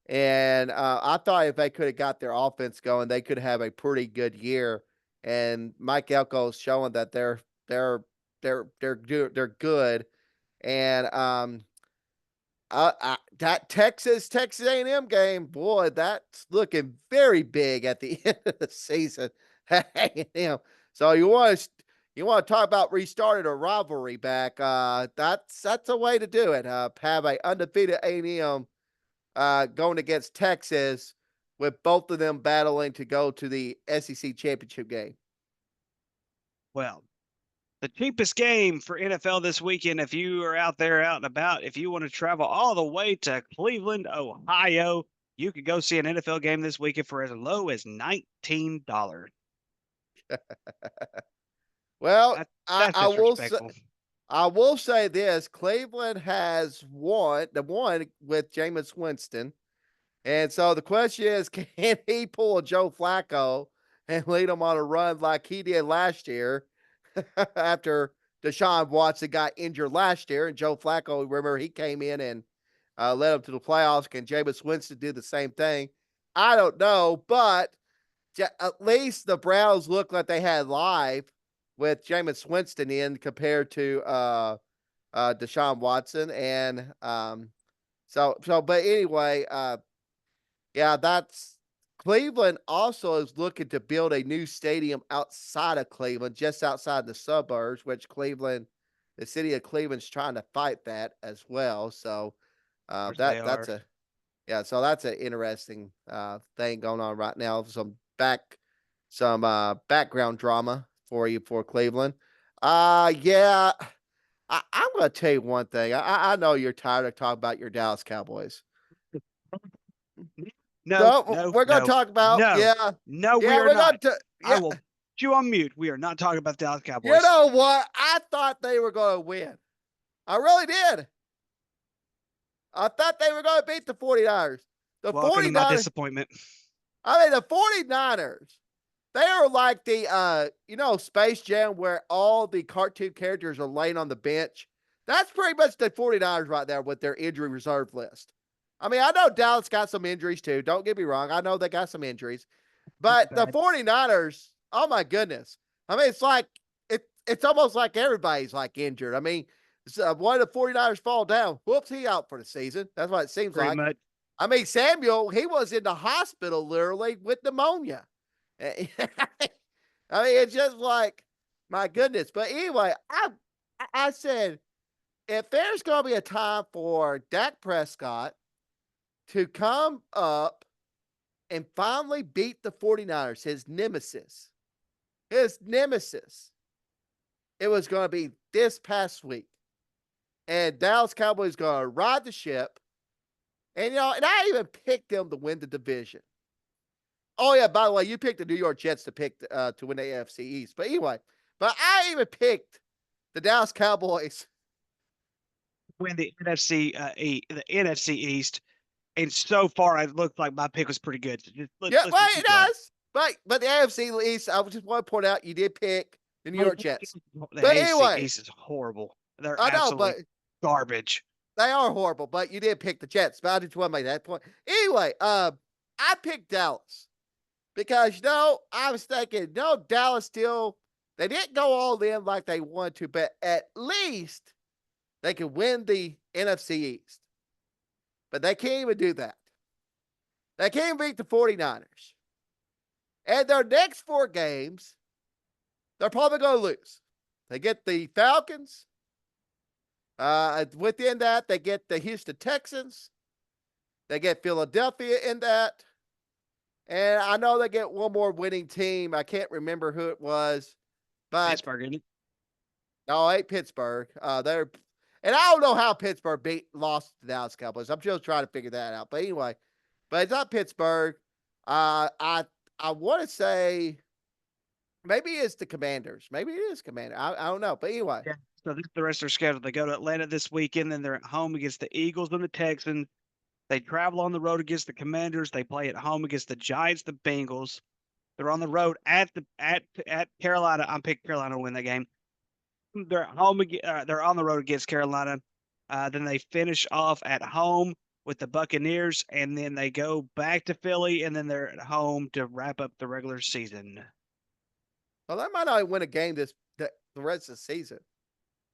and I thought if they could have got their offense going, they could have a pretty good year. And Mike Elko's showing that they're good. And that Texas A&M game, boy, that's looking very big at the end of the season. A&M. So you want to talk about restarting a rivalry back? That's a way to do it. Have a undefeated A&M going against Texas, with both of them battling to go to the SEC championship game. Well, the cheapest game for NFL this weekend, if you are out there out and about, if you want to travel all the way to Cleveland, Ohio, you could go see an NFL game this weekend for as low as $19. Well, That, I, that's I will say, disrespectful. I will say this: Cleveland has won the one with Jameis Winston. And so the question is, can he pull a Joe Flacco and lead them on a run like he did last year after Deshaun Watson got injured last year? And Joe Flacco, remember, he came in and led them to the playoffs. Can Jameis Winston do the same thing? I don't know, but at least the Browns look like they had live with Jameis Winston in compared to Deshaun Watson. And but anyway, yeah, that's Cleveland also is looking to build a new stadium outside of Cleveland, just outside the suburbs, which the city of Cleveland's trying to fight that as well. So Of course they that's are. so that's an interesting thing going on right now. Some background drama for you for Cleveland. Yeah, I'm gonna tell you one thing. I know you're tired of talking about your Dallas Cowboys. No, No, no, we're gonna no, talk about no, no, we are we're gonna not. I yeah. will put you on mute. We are not talking about the Dallas You Cowboys. know what? I thought they were gonna win. I really did. I thought they were gonna beat the 49ers. The Welcome to my 49ers, disappointment. I mean the 49ers, they are like the Space Jam where all the cartoon characters are laying on the bench. That's pretty much the 49ers right there with their injury reserve list. I mean, I know Dallas got some injuries too. Don't get me wrong. I know they got some injuries. But the Bad. 49ers, oh my goodness. I mean, it's almost like everybody's like injured. I mean, one of the 49ers fall down. Whoops, he out for the season. That's what it seems Pretty like. much. I mean, Samuel, he was in the hospital literally with pneumonia. I mean, it's just like, my goodness. But anyway, I said, if there's going to be a time for Dak Prescott to come up and finally beat the 49ers, his nemesis, it was going to be this past week. And Dallas Cowboys going to ride the ship. And, and I even picked them to win the division. Oh, yeah, by the way, you picked the New York Jets to win the AFC East. But anyway, I even picked the Dallas Cowboys. Win the NFC East, and so far it looked like my pick was pretty good. So Yeah, let's well, just it keep going. does. But the AFC East, I just want to point out you did pick the New York Jets. The But AFC anyway, East is horrible. They're I know, but absolutely garbage. they are horrible. But you did pick the Jets. But I just want to make that point. Anyway, I picked Dallas because I was thinking, Dallas still they didn't go all in like they wanted to, but at least they could win the NFC East. But they can't even do that. They can't beat the 49ers. And their next 4 games, they're probably going to lose. They get the Falcons. Within that, they get the Houston Texans. They get Philadelphia in that. And I know they get one more winning team. I can't remember who it was. But Pittsburgh, isn't it? no, it ain't Pittsburgh. And I don't know how Pittsburgh lost to the Dallas Cowboys. I'm just trying to figure that out. But anyway, but it's not Pittsburgh. I want to say Maybe it's the Commanders. Maybe it is Commander. I don't know. But anyway, Yeah. So this is the rest of their schedule. They go to Atlanta this weekend, then they're at home against the Eagles and the Texans. They travel on the road against the Commanders. They play at home against the Giants, the Bengals. They're on the road at Carolina. I'm picking Carolina to win that game. They're at home. They're on the road against Carolina. Then they finish off at home with the Buccaneers, and then they go back to Philly, and then they're at home to wrap up the regular season. well, they might not win a game the rest of the season.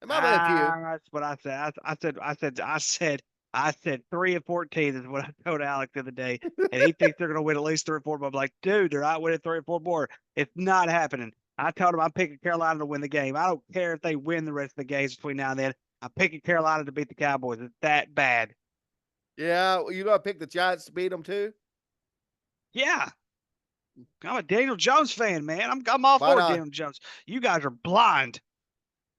They might win a few. That's what I said. I said 3-14 is what I told Alex the other day, and he thinks they're going to win at least 3 or 4. But I'm like, dude, they're not winning 3 or 4 more. It's not happening. I told him I'm picking Carolina to win the game. I don't care if they win the rest of the games between now and then. I'm picking Carolina to beat the Cowboys. It's that bad. Yeah, you gonna pick the Giants to beat them too? Yeah, I'm a Daniel Jones fan, man. I'm all Why for not? Daniel Jones. You guys are blind.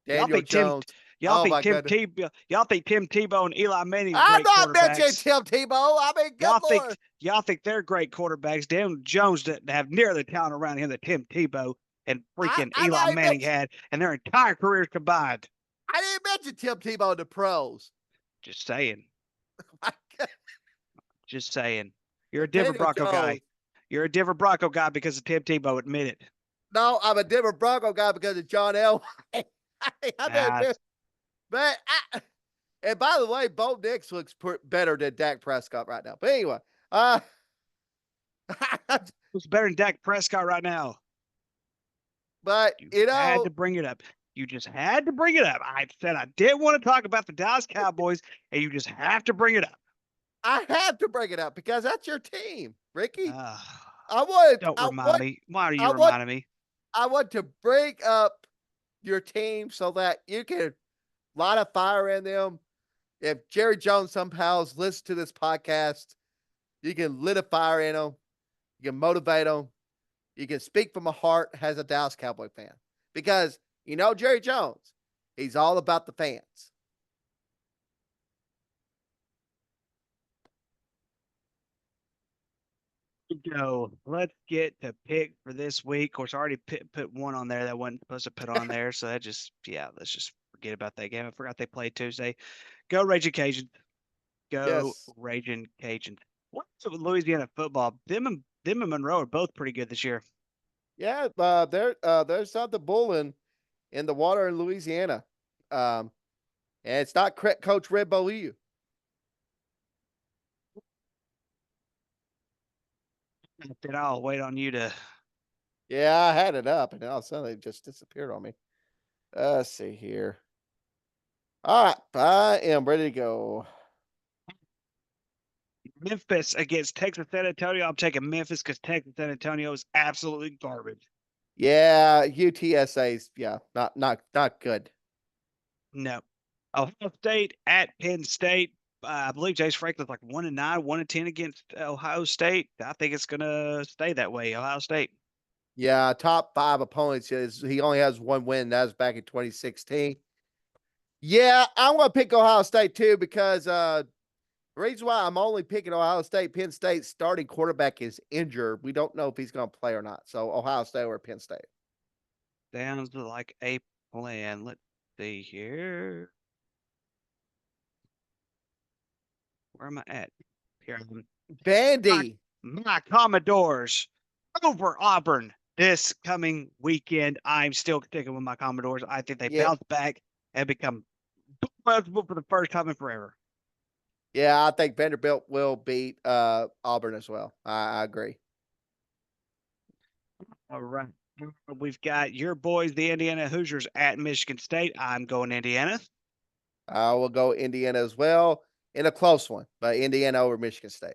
Y'all Daniel think Tim Jones. Y'all Oh think my Tim goodness. Tebow y'all think Tim Tebow and Eli Manning are I'm great not mentioning quarterbacks. Tim Tebow. I mean, good Lord. Y'all think they're great quarterbacks. Daniel Jones doesn't have near the talent around him that Tim Tebow and freaking I'm Eli not even Manning had, and their entire careers combined. I didn't mention Tim Tebow in the pros. Just saying. My God. Just saying. You're a Denver Daniel Bronco guy. Jones. You're a Denver Bronco guy because of Tim Tebow. Admit it. No, I'm a Denver Bronco guy because of John Elway. I'm Nah, but and by the way, Bo Nix looks better than Dak Prescott right now. But anyway, who's better than Dak Prescott right now? but You had to bring it up. You just had to bring it up. I said I didn't want to talk about the Dallas Cowboys, and you just have to bring it up. I have to bring it up because that's your team, Ricky. Uh, don't I remind want, me. Why are you I want, reminding me? I want to bring up your team so that you can light a fire in them. If Jerry Jones somehow listens to this podcast, you can lit a fire in them. You can motivate them. You can speak from a heart as a Dallas Cowboy fan because you know Jerry Jones. He's all about the fans. Go. Let's get to pick for this week. Of course, I already put one on there that wasn't supposed to put on there. So that just, let's just forget about that game. I forgot they played Tuesday. Go Raging Cajuns. Go Yes. Raging Cajuns. What's up with Louisiana football? Them and Monroe are both pretty good this year. Yeah, there's something bulling in the water in Louisiana. And it's not Coach Red Beaulieu. Then I'll wait on you to. Yeah, I had it up and all of a sudden it just disappeared on me. Let's see here. All right, I am ready to go. Memphis against Texas San Antonio. I'm taking Memphis because Texas San Antonio is absolutely garbage. Yeah, UTSA's not good. No. Ohio State at Penn State. I believe Jace Franklin's like 1-9, 1-10 against Ohio State. I think it's gonna stay that way. Ohio State. Yeah, top 5 opponents is he only has 1 win. That was back in 2016. Yeah, I'm gonna pick Ohio State too because the reason why I'm only picking Ohio State, Penn State's starting quarterback is injured. We don't know if he's gonna play or not. So Ohio State or Penn State. Sounds like a plan. Let's see here. Where am I at? Here. Vandy. My Commodores over Auburn this coming weekend. I'm still sticking with my Commodores. I think they bounce back and become eligible for the first time in forever. Yeah, I think Vanderbilt will beat Auburn as well. I agree. All right. We've got your boys, the Indiana Hoosiers, at Michigan State. I'm going Indiana. I will go Indiana as well in a close one, but Indiana over Michigan State.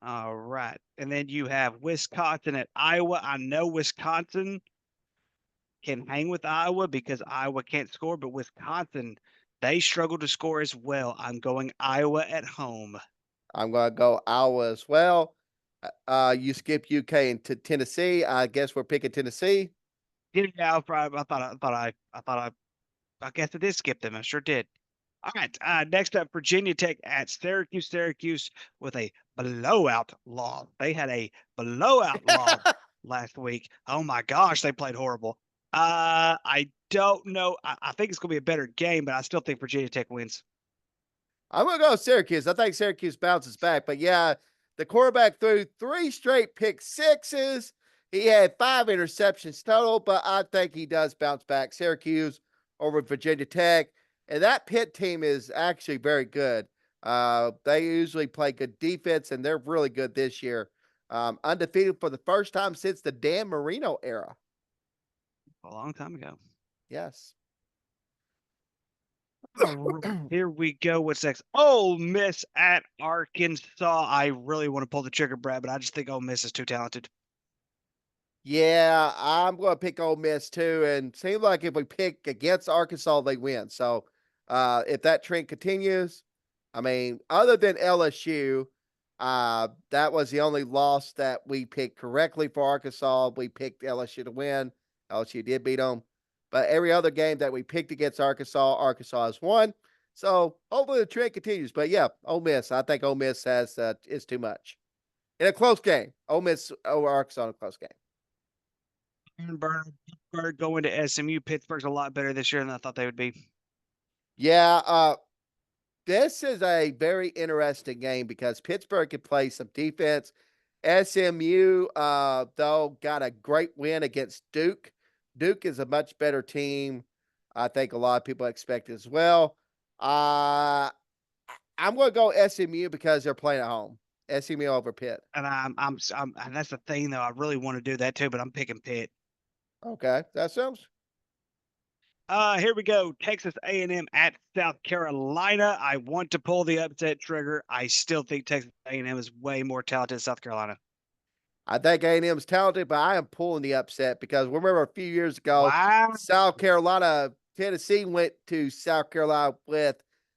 All right. And then you have Wisconsin at Iowa. I know Wisconsin can hang with Iowa because Iowa can't score, but Wisconsin, they struggle to score as well. I'm going Iowa at home. I'm going to go Iowa as well. You skip UK into Tennessee. I guess we're picking Tennessee. Yeah, I guess I did skip them. I sure did. All right. Next up, Virginia Tech at Syracuse. Syracuse with a blowout loss. They had a blowout loss last week. Oh my gosh, they played horrible. I don't know. I think it's going to be a better game, but I still think Virginia Tech wins. I'm gonna go with Syracuse. I think Syracuse bounces back, but yeah, the quarterback threw 3 straight pick sixes. He had 5 interceptions total, but I think he does bounce back. Syracuse over Virginia Tech, and that Pitt team is actually very good. They usually play good defense, and they're really good this year. Undefeated for the first time since the Dan Marino era. A long time ago. Yes. All right, here we go. What's next? Ole Miss at Arkansas. I really want to pull the trigger, Brad, but I just think Ole Miss is too talented. Yeah, I'm going to pick Ole Miss too, and seems like if we pick against Arkansas, they win. So, if that trend continues, I mean, other than LSU, that was the only loss that we picked correctly for Arkansas. We picked LSU to win. LSU did beat them, but every other game that we picked against Arkansas, Arkansas has won. So hopefully the trend continues. But yeah, Ole Miss. I think Ole Miss has is too much in a close game. Ole Miss over Arkansas in a close game. Pittsburgh going to SMU. Pittsburgh's a lot better this year than I thought they would be. Yeah, this is a very interesting game because Pittsburgh can play some defense. SMU, though, got a great win against Duke. Duke is a much better team. I think a lot of people expect as well. I'm going to go SMU because they're playing at home. SMU over Pitt. And and that's the thing though. I really want to do that too, but I'm picking Pitt. Okay, that sounds. Here we go. Texas A&M at South Carolina. I want to pull the upset trigger. I still think Texas A&M is way more talented than South Carolina. I think A&M is talented, but I am pulling the upset because remember a few years ago, Wow. South Carolina, Tennessee went to South Carolina with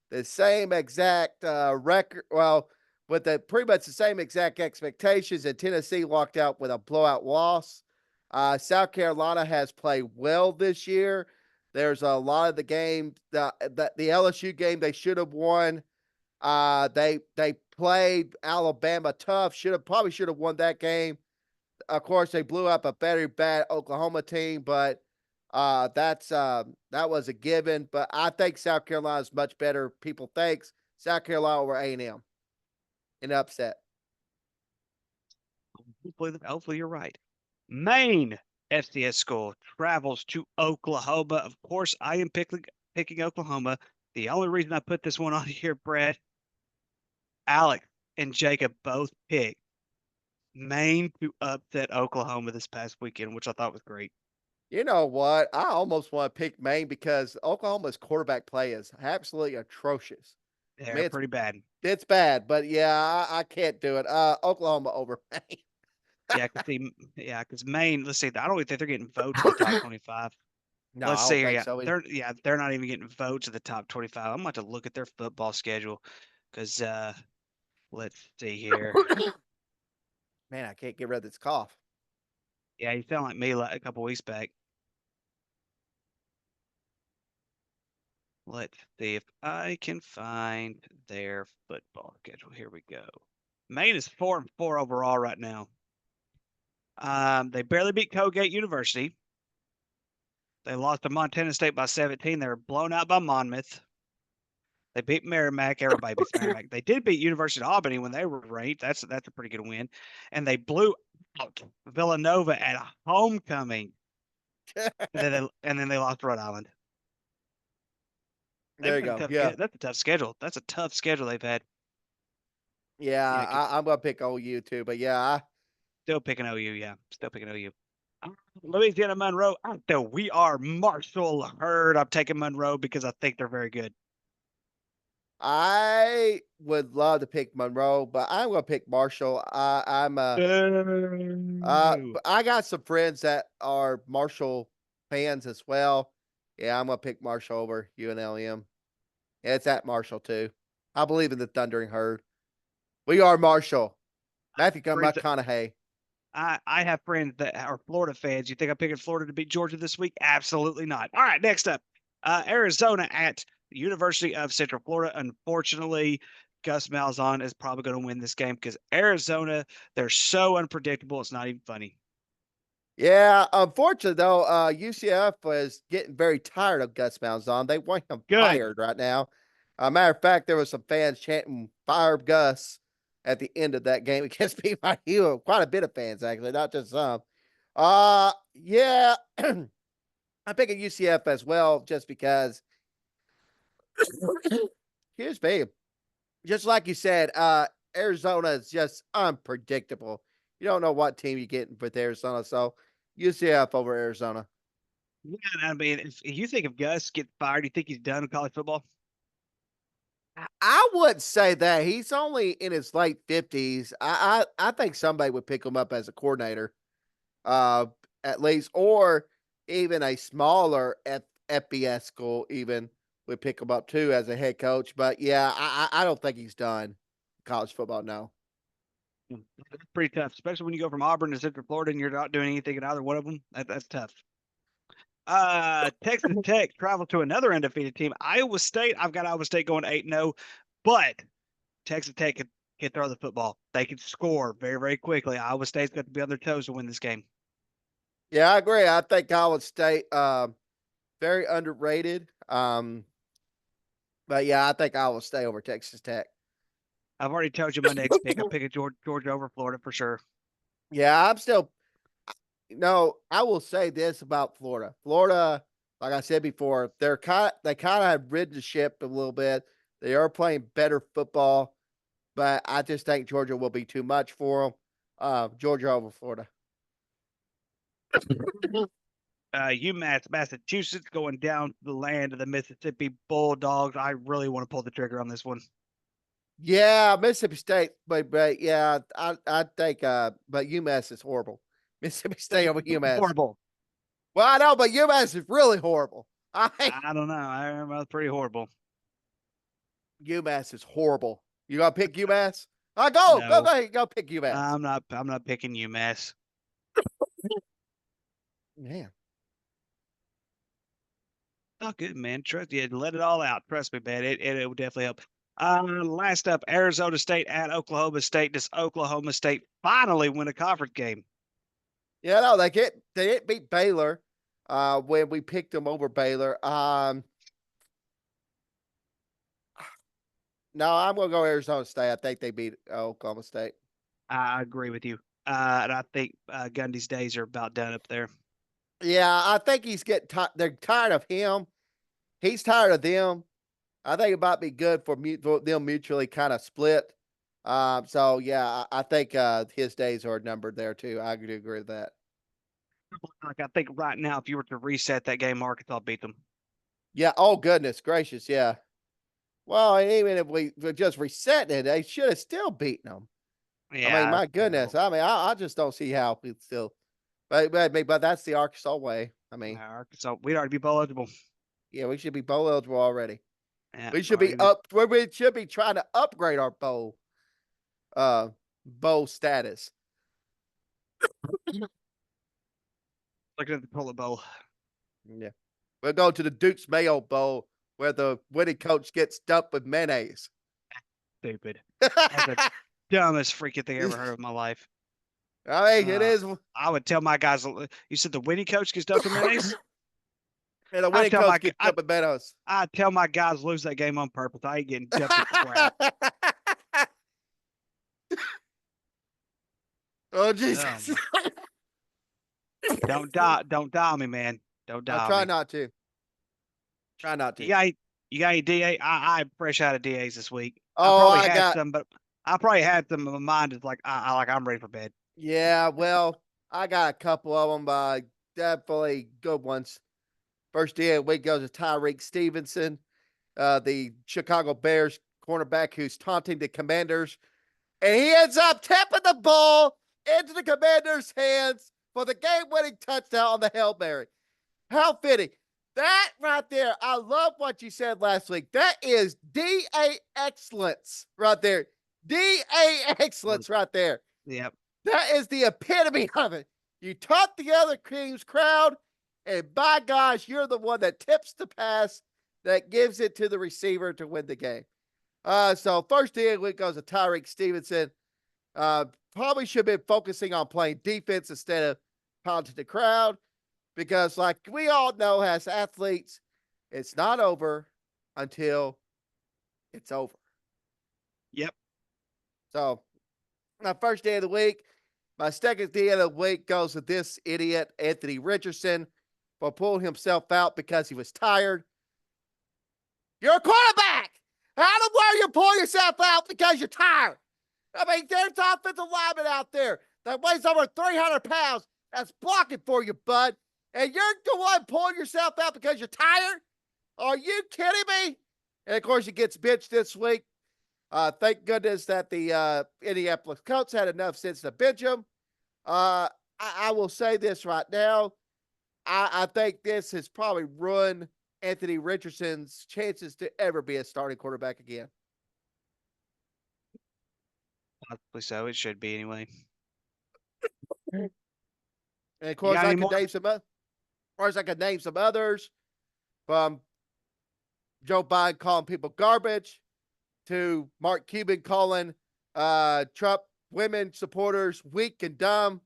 the same exact record. Well, with the pretty much the same exact expectations, and Tennessee walked out with a blowout loss. South Carolina has played well this year. There's a lot of the game, the LSU game they should have won. They played Alabama tough. Probably should have won that game. Of course, they blew up a very bad Oklahoma team, but that was a given. But I think South Carolina is much better. People thinks South Carolina over A&M in upset. Hopefully you're right. Maine FCS school travels to Oklahoma. Of course, I am picking Oklahoma. The only reason I put this one on here, Brad, Alex and Jacob both picked Maine to upset Oklahoma this past weekend, which I thought was great. You know what? I almost want to pick Maine because Oklahoma's quarterback play is absolutely atrocious. I They're mean, pretty bad. it's bad, but yeah, I can't do it. Oklahoma over Maine. Because Maine. Let's see. I don't even think they're getting votes in the top 25. No, Let's I see don't here. think so. They're not even getting votes in the top 25. I'm about to look at their football schedule because let's see here. Man, I can't get rid of this cough. Yeah, you sound like me like a couple weeks back. Let's see if I can find their football schedule. Here we go. Maine is 4-4 overall right now. They barely beat Colgate University. They lost to Montana State by 17. They were blown out by Monmouth. They beat Merrimack. Everybody beats Merrimack. They did beat University of Albany when they were ranked. That's a pretty good win. And they blew out Villanova at homecoming. and then they lost to Rhode Island. There you go. Yeah. That's a tough schedule. That's a tough schedule they've had. Yeah, Yeah, I'm gonna pick OU too, but yeah, Still picking OU, yeah. Still picking OU. Louisiana Monroe out there. We are Marshall Herd. I'm taking Monroe because I think they're very good. I would love to pick Monroe, but I'm gonna pick Marshall. Boo. I got some friends that are Marshall fans as well. Yeah, I'm gonna pick Marshall over UNLM. Yeah, it's at Marshall too. I believe in the Thundering Herd. We are Marshall. Matthew McConaughey. I have friends that are Florida fans. You think I'm picking Florida to beat Georgia this week? Absolutely not. All right, next up, Arizona at the University of Central Florida. Unfortunately, Gus Malzahn is probably going to win this game because Arizona, they're so unpredictable. It's not even funny. Yeah, unfortunately though, UCF was getting very tired of Gus Malzahn. They want him Good. fired right now. Matter of fact, there was some fans chanting "Fire Gus" at the end of that game against BYU. Quite a bit of fans actually, not just some. Yeah, I pick at UCF as well, just because. Here's me. Just like you said, Arizona is just unpredictable. You don't know what team you're getting with Arizona, so UCF over Arizona. Yeah, I mean, if you think if Gus gets fired, you think he's done in college football? I wouldn't say that. He's only in his late 50s. I think somebody would pick him up as a coordinator, uh, at least, or even a smaller FBS school even would pick him up too as a head coach. But yeah, I don't think he's done college football. No. That's pretty tough, especially when you go from Auburn to Central Florida and you're not doing anything in either one of them. That's tough. Texas Tech traveled to another undefeated team, Iowa State. I've got Iowa State going 8-0, but Texas Tech can throw the football. They can score very, very quickly. Iowa State's got to be on their toes to win this game. Yeah, I agree. I think Iowa State very underrated. But yeah, I think Iowa State over Texas Tech. I've already told you my next pick. I'm picking Georgia over Florida for sure. Yeah, I'm still. No, I will say this about Florida. Florida, like I said before, they kind of have ridden the ship a little bit. They are playing better football, but I just think Georgia will be too much for them. Georgia over Florida. UMass Massachusetts going down to the land of the Mississippi Bulldogs. I really want to pull the trigger on this one. Yeah, Mississippi State, but yeah, I think but UMass is horrible. Mississippi State over UMass. Horrible. Well, I know, but UMass is really horrible. I don't know. I remember that's pretty horrible. UMass is horrible. You gonna pick UMass? Go ahead, go pick UMass. I'm not picking UMass. Man. Oh, good man. Trust you. Let it all out. Trust me, man. It will definitely help. Last up, Arizona State at Oklahoma State. Does Oklahoma State finally win a conference game? Yeah, no, they didn't beat Baylor when we picked them over Baylor. No, I'm gonna go Arizona State. I think they beat Oklahoma State. I agree with you. And I think Gundy's days are about done up there. Yeah, I think he's getting tired. They're tired of him. He's tired of them. I think it might be good for them mutually kind of split. So yeah, I think his days are numbered there too. I do agree with that. Like I think right now, if you were to reset that game, Arkansas beat them. Yeah. Oh goodness gracious. Yeah. Well, and even if we were just resetting it, they should have still beaten them. Yeah, I mean, my goodness. I mean, I just don't see how we still. But that's the Arkansas way. I mean, Arkansas, we'd already be bowl eligible. yeah, we should be bowl eligible already. Yeah, We should be up. We should be trying to upgrade our bowl status. Looking at the toilet bowl. Yeah, we'll go to the Duke's Mayo Bowl where the winning coach gets stuffed with mayonnaise. Stupid. That's the dumbest freaking thing I ever heard of in my life. I mean, it is. I would tell my guys. You said the winning coach gets dumped in mayonnaise. And the winning coach gets stuffed with mayonnaise. I tell my guys lose that game on purpose. I ain't getting dumped in crap. Oh Jesus! Don't die me, man. Don't die. I try not to. Try not to. You got any DA? I'm fresh out of DAs this week. Oh, I got some, but I probably had some in my mind. Is like I'm ready for bed. Yeah, well, I got a couple of them, definitely good ones. First day of the week goes to Tyreek Stevenson, the Chicago Bears cornerback who's taunting the Commanders, and he ends up tapping the ball into the Commanders' hands for the game-winning touchdown on the Hail Mary. How fitting. That right there, I love what you said last week. That is DA excellence right there. DA excellence right there. Yep. That is the epitome of it. You taught the other team's crowd, and by gosh, you're the one that tips the pass that gives it to the receiver to win the game. So first day of the week goes to Tyreek Stevenson. Probably should have been focusing on playing defense instead of pounding the crowd because, like we all know, as athletes, it's not over until it's over. Yep. So, my first day of the week, my second day of the week goes to this idiot, Anthony Richardson, for pulling himself out because he was tired. You're a quarterback. How the world you pull yourself out because you're tired? I mean, there's offensive lineman out there that weighs over 300 pounds that's blocking for you, bud. And you're the one pulling yourself out because you're tired? Are you kidding me? And of course, he gets benched this week. Thank goodness that the Indianapolis Colts had enough sense to bench him. I will say this right now. I think this has probably ruined Anthony Richardson's chances to ever be a starting quarterback again. Possibly so. It should be anyway. And of You course, got I any could more? name some. Of course, I could name some others, from Joe Biden calling people garbage to Mark Cuban calling Trump women supporters weak and dumb.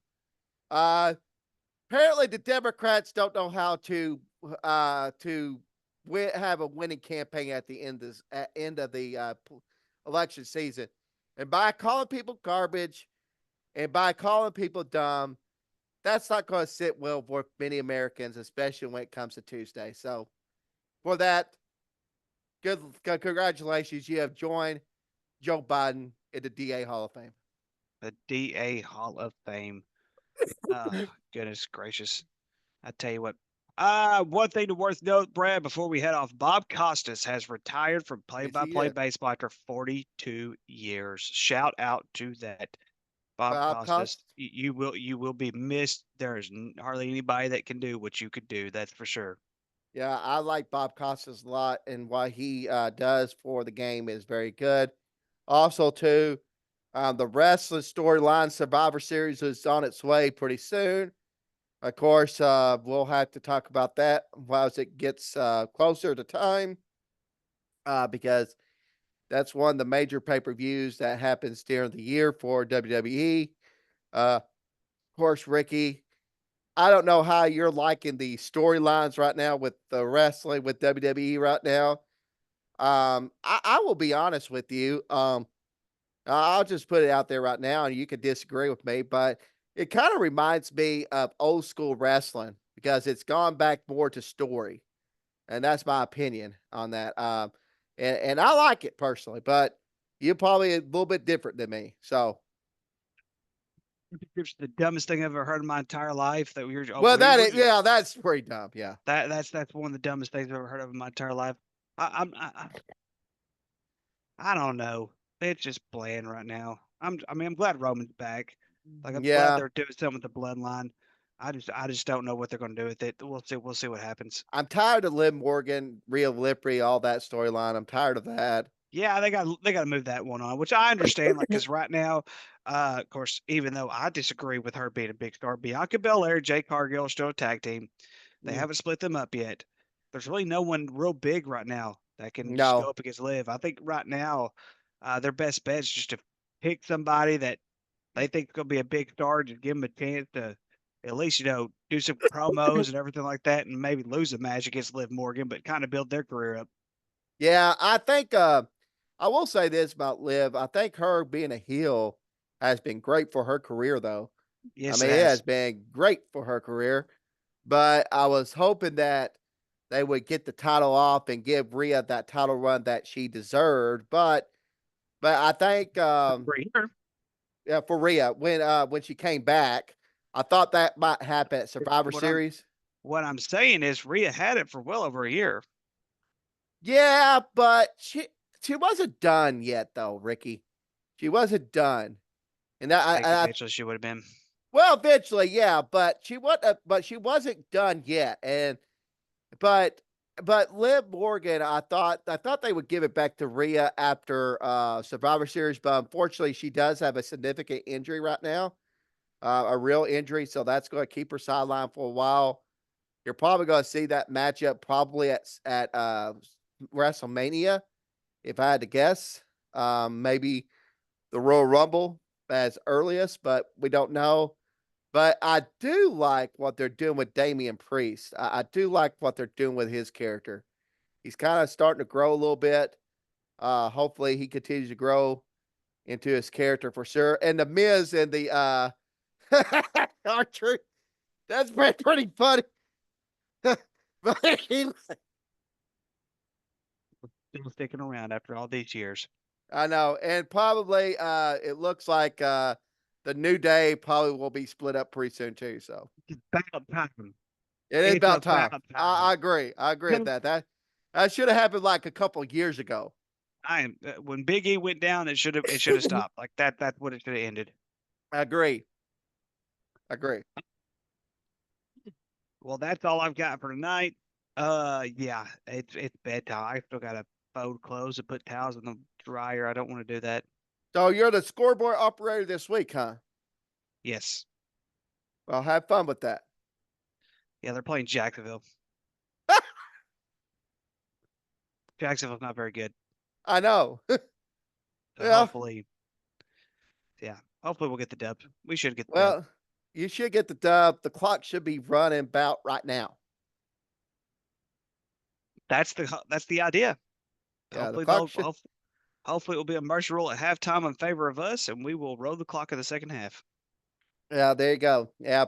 Apparently, the Democrats don't know how to have a winning campaign at the end of the election season, and by calling people garbage and by calling people dumb, that's not going to sit well for many Americans, especially when it comes to Tuesday. So, for that, congratulations, you have joined Joe Biden in the DA Hall of Fame. The DA Hall of Fame. Oh, goodness gracious. I tell you what. One thing to worth note, Brad, before we head off, Bob Costas has retired from play-by-play baseball after 42 years. Shout out to that. Bob Costas, you will be missed. There's hardly anybody that can do what you could do. That's for sure. Yeah, I like Bob Costas a lot, and what he does for the game is very good. Also, too, the wrestling storyline Survivor Series is on its way pretty soon. Of course, we'll have to talk about that as it gets closer to time, because that's one of the major pay-per-views that happens during the year for WWE. Of course, Ricky, I don't know how you're liking the storylines right now with the wrestling with WWE right now. I will be honest with you. I'll just put it out there right now, and you can disagree with me, but it kind of reminds me of old school wrestling because it's gone back more to story, and that's my opinion on that. And I like it personally, but you're probably a little bit different than me. So, It's the dumbest thing I've ever heard in my entire life. That we were. well, yeah, that's pretty dumb. Yeah, That's one of the dumbest things I've ever heard of in my entire life. I don't know. It's just bland right now. I'm glad Roman's back. Like I'm glad yeah. they're doing something with the bloodline. I just don't know what they're going to do with it. We'll see what happens. I'm tired of Liv Morgan, Rhea Ripley, all that storyline. I'm tired of that. Yeah, they got to move that one on, which I understand. Like, because right now, of course, even though I disagree with her being a big star, Bianca Belair, Jade Cargill are still a tag team. They haven't split them up yet. There's really no one real big right now that can just go No. up against Liv. I think right now, their best bet is just to pick somebody that they think is going to be a big star, to give them a chance to at least, do some promos and everything like that, and maybe lose a match against Liv Morgan, but kind of build their career up. Yeah, I think I will say this about Liv. I think her being a heel has been great for her career, though. I Yes, it mean, it has. has been great for her career. But I was hoping that they would get the title off and give Rhea that title run that she deserved. But I think yeah, for Rhea, when she came back, I thought that might happen at Survivor What I'm Series. what I'm saying is Rhea had it for well over a year. Yeah, but she wasn't done yet, though, Ricky. She wasn't done, and I think eventually she would have been. well, eventually, yeah, but she wasn't done yet, and but Liv Morgan, I thought they would give it back to Rhea after Survivor Series, but unfortunately, she does have a significant injury right now, a real injury, so that's going to keep her sidelined for a while. You're probably going to see that matchup probably at WrestleMania, if I had to guess. Maybe the Royal Rumble as earliest, but we don't know. But I do like what they're doing with Damian Priest. I do like what they're doing with his character. He's kind of starting to grow a little bit. Hopefully he continues to grow into his character for sure. And the Miz and the Archer, that's pretty funny. But Still sticking around after all these years. I know, and probably it looks like the New Day probably will be split up pretty soon too. So It's about time. it is It's about time. about I time. agree. I agree with that. That should have happened like a couple years ago. I am when Big E went down, it should have stopped. Like that. That's what it should have ended. I agree. I agree. Well, that's all I've got for tonight. Yeah, it's bedtime. I still gotta fold clothes and put towels in the dryer. I don't want to do that. So you're the scoreboard operator this week, huh? Yes. Well, have fun with that. Yeah, they're playing Jacksonville. Jacksonville's not very good. I know. So Yeah. hopefully, yeah, hopefully we'll get the dub. We should get the dub. Well, you should get the dub. The clock should be running about right now. That's the idea. Yeah, the Hopefully clock should. hopefully it will be a mercy rule at halftime in favor of us, and we will roll the clock in the second half. Yeah, there you go. Yeah.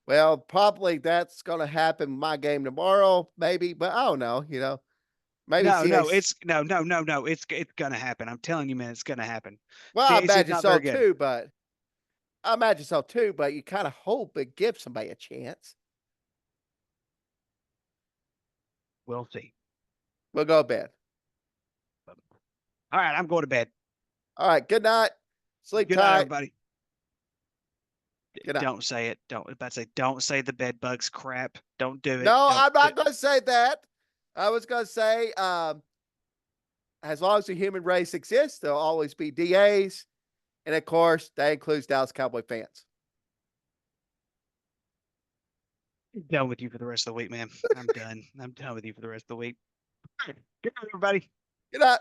Well, probably that's going to happen in my game tomorrow, maybe, but I don't know. Maybe No, no, CAC. it's no, no, no, no. It's gonna happen. I'm telling you, man, it's gonna happen. Well, I CAC is imagine not so very good. too, but I imagine so too, but you kind of hope it gives somebody a chance. We'll see. We'll go to bed. All right, I'm going to bed. All right. Good night. Sleep Good night, tight. everybody. Good night. Don't say it. Don't say the bed bugs crap. Don't do it. No, Don't I'm do not going to say that. I was going to say, as long as the human race exists, there'll always be DAs. And of course, that includes Dallas Cowboy fans. done with you for the rest of the week, man. I'm done. I'm done with you for the rest of the week. Good night, everybody. Good night.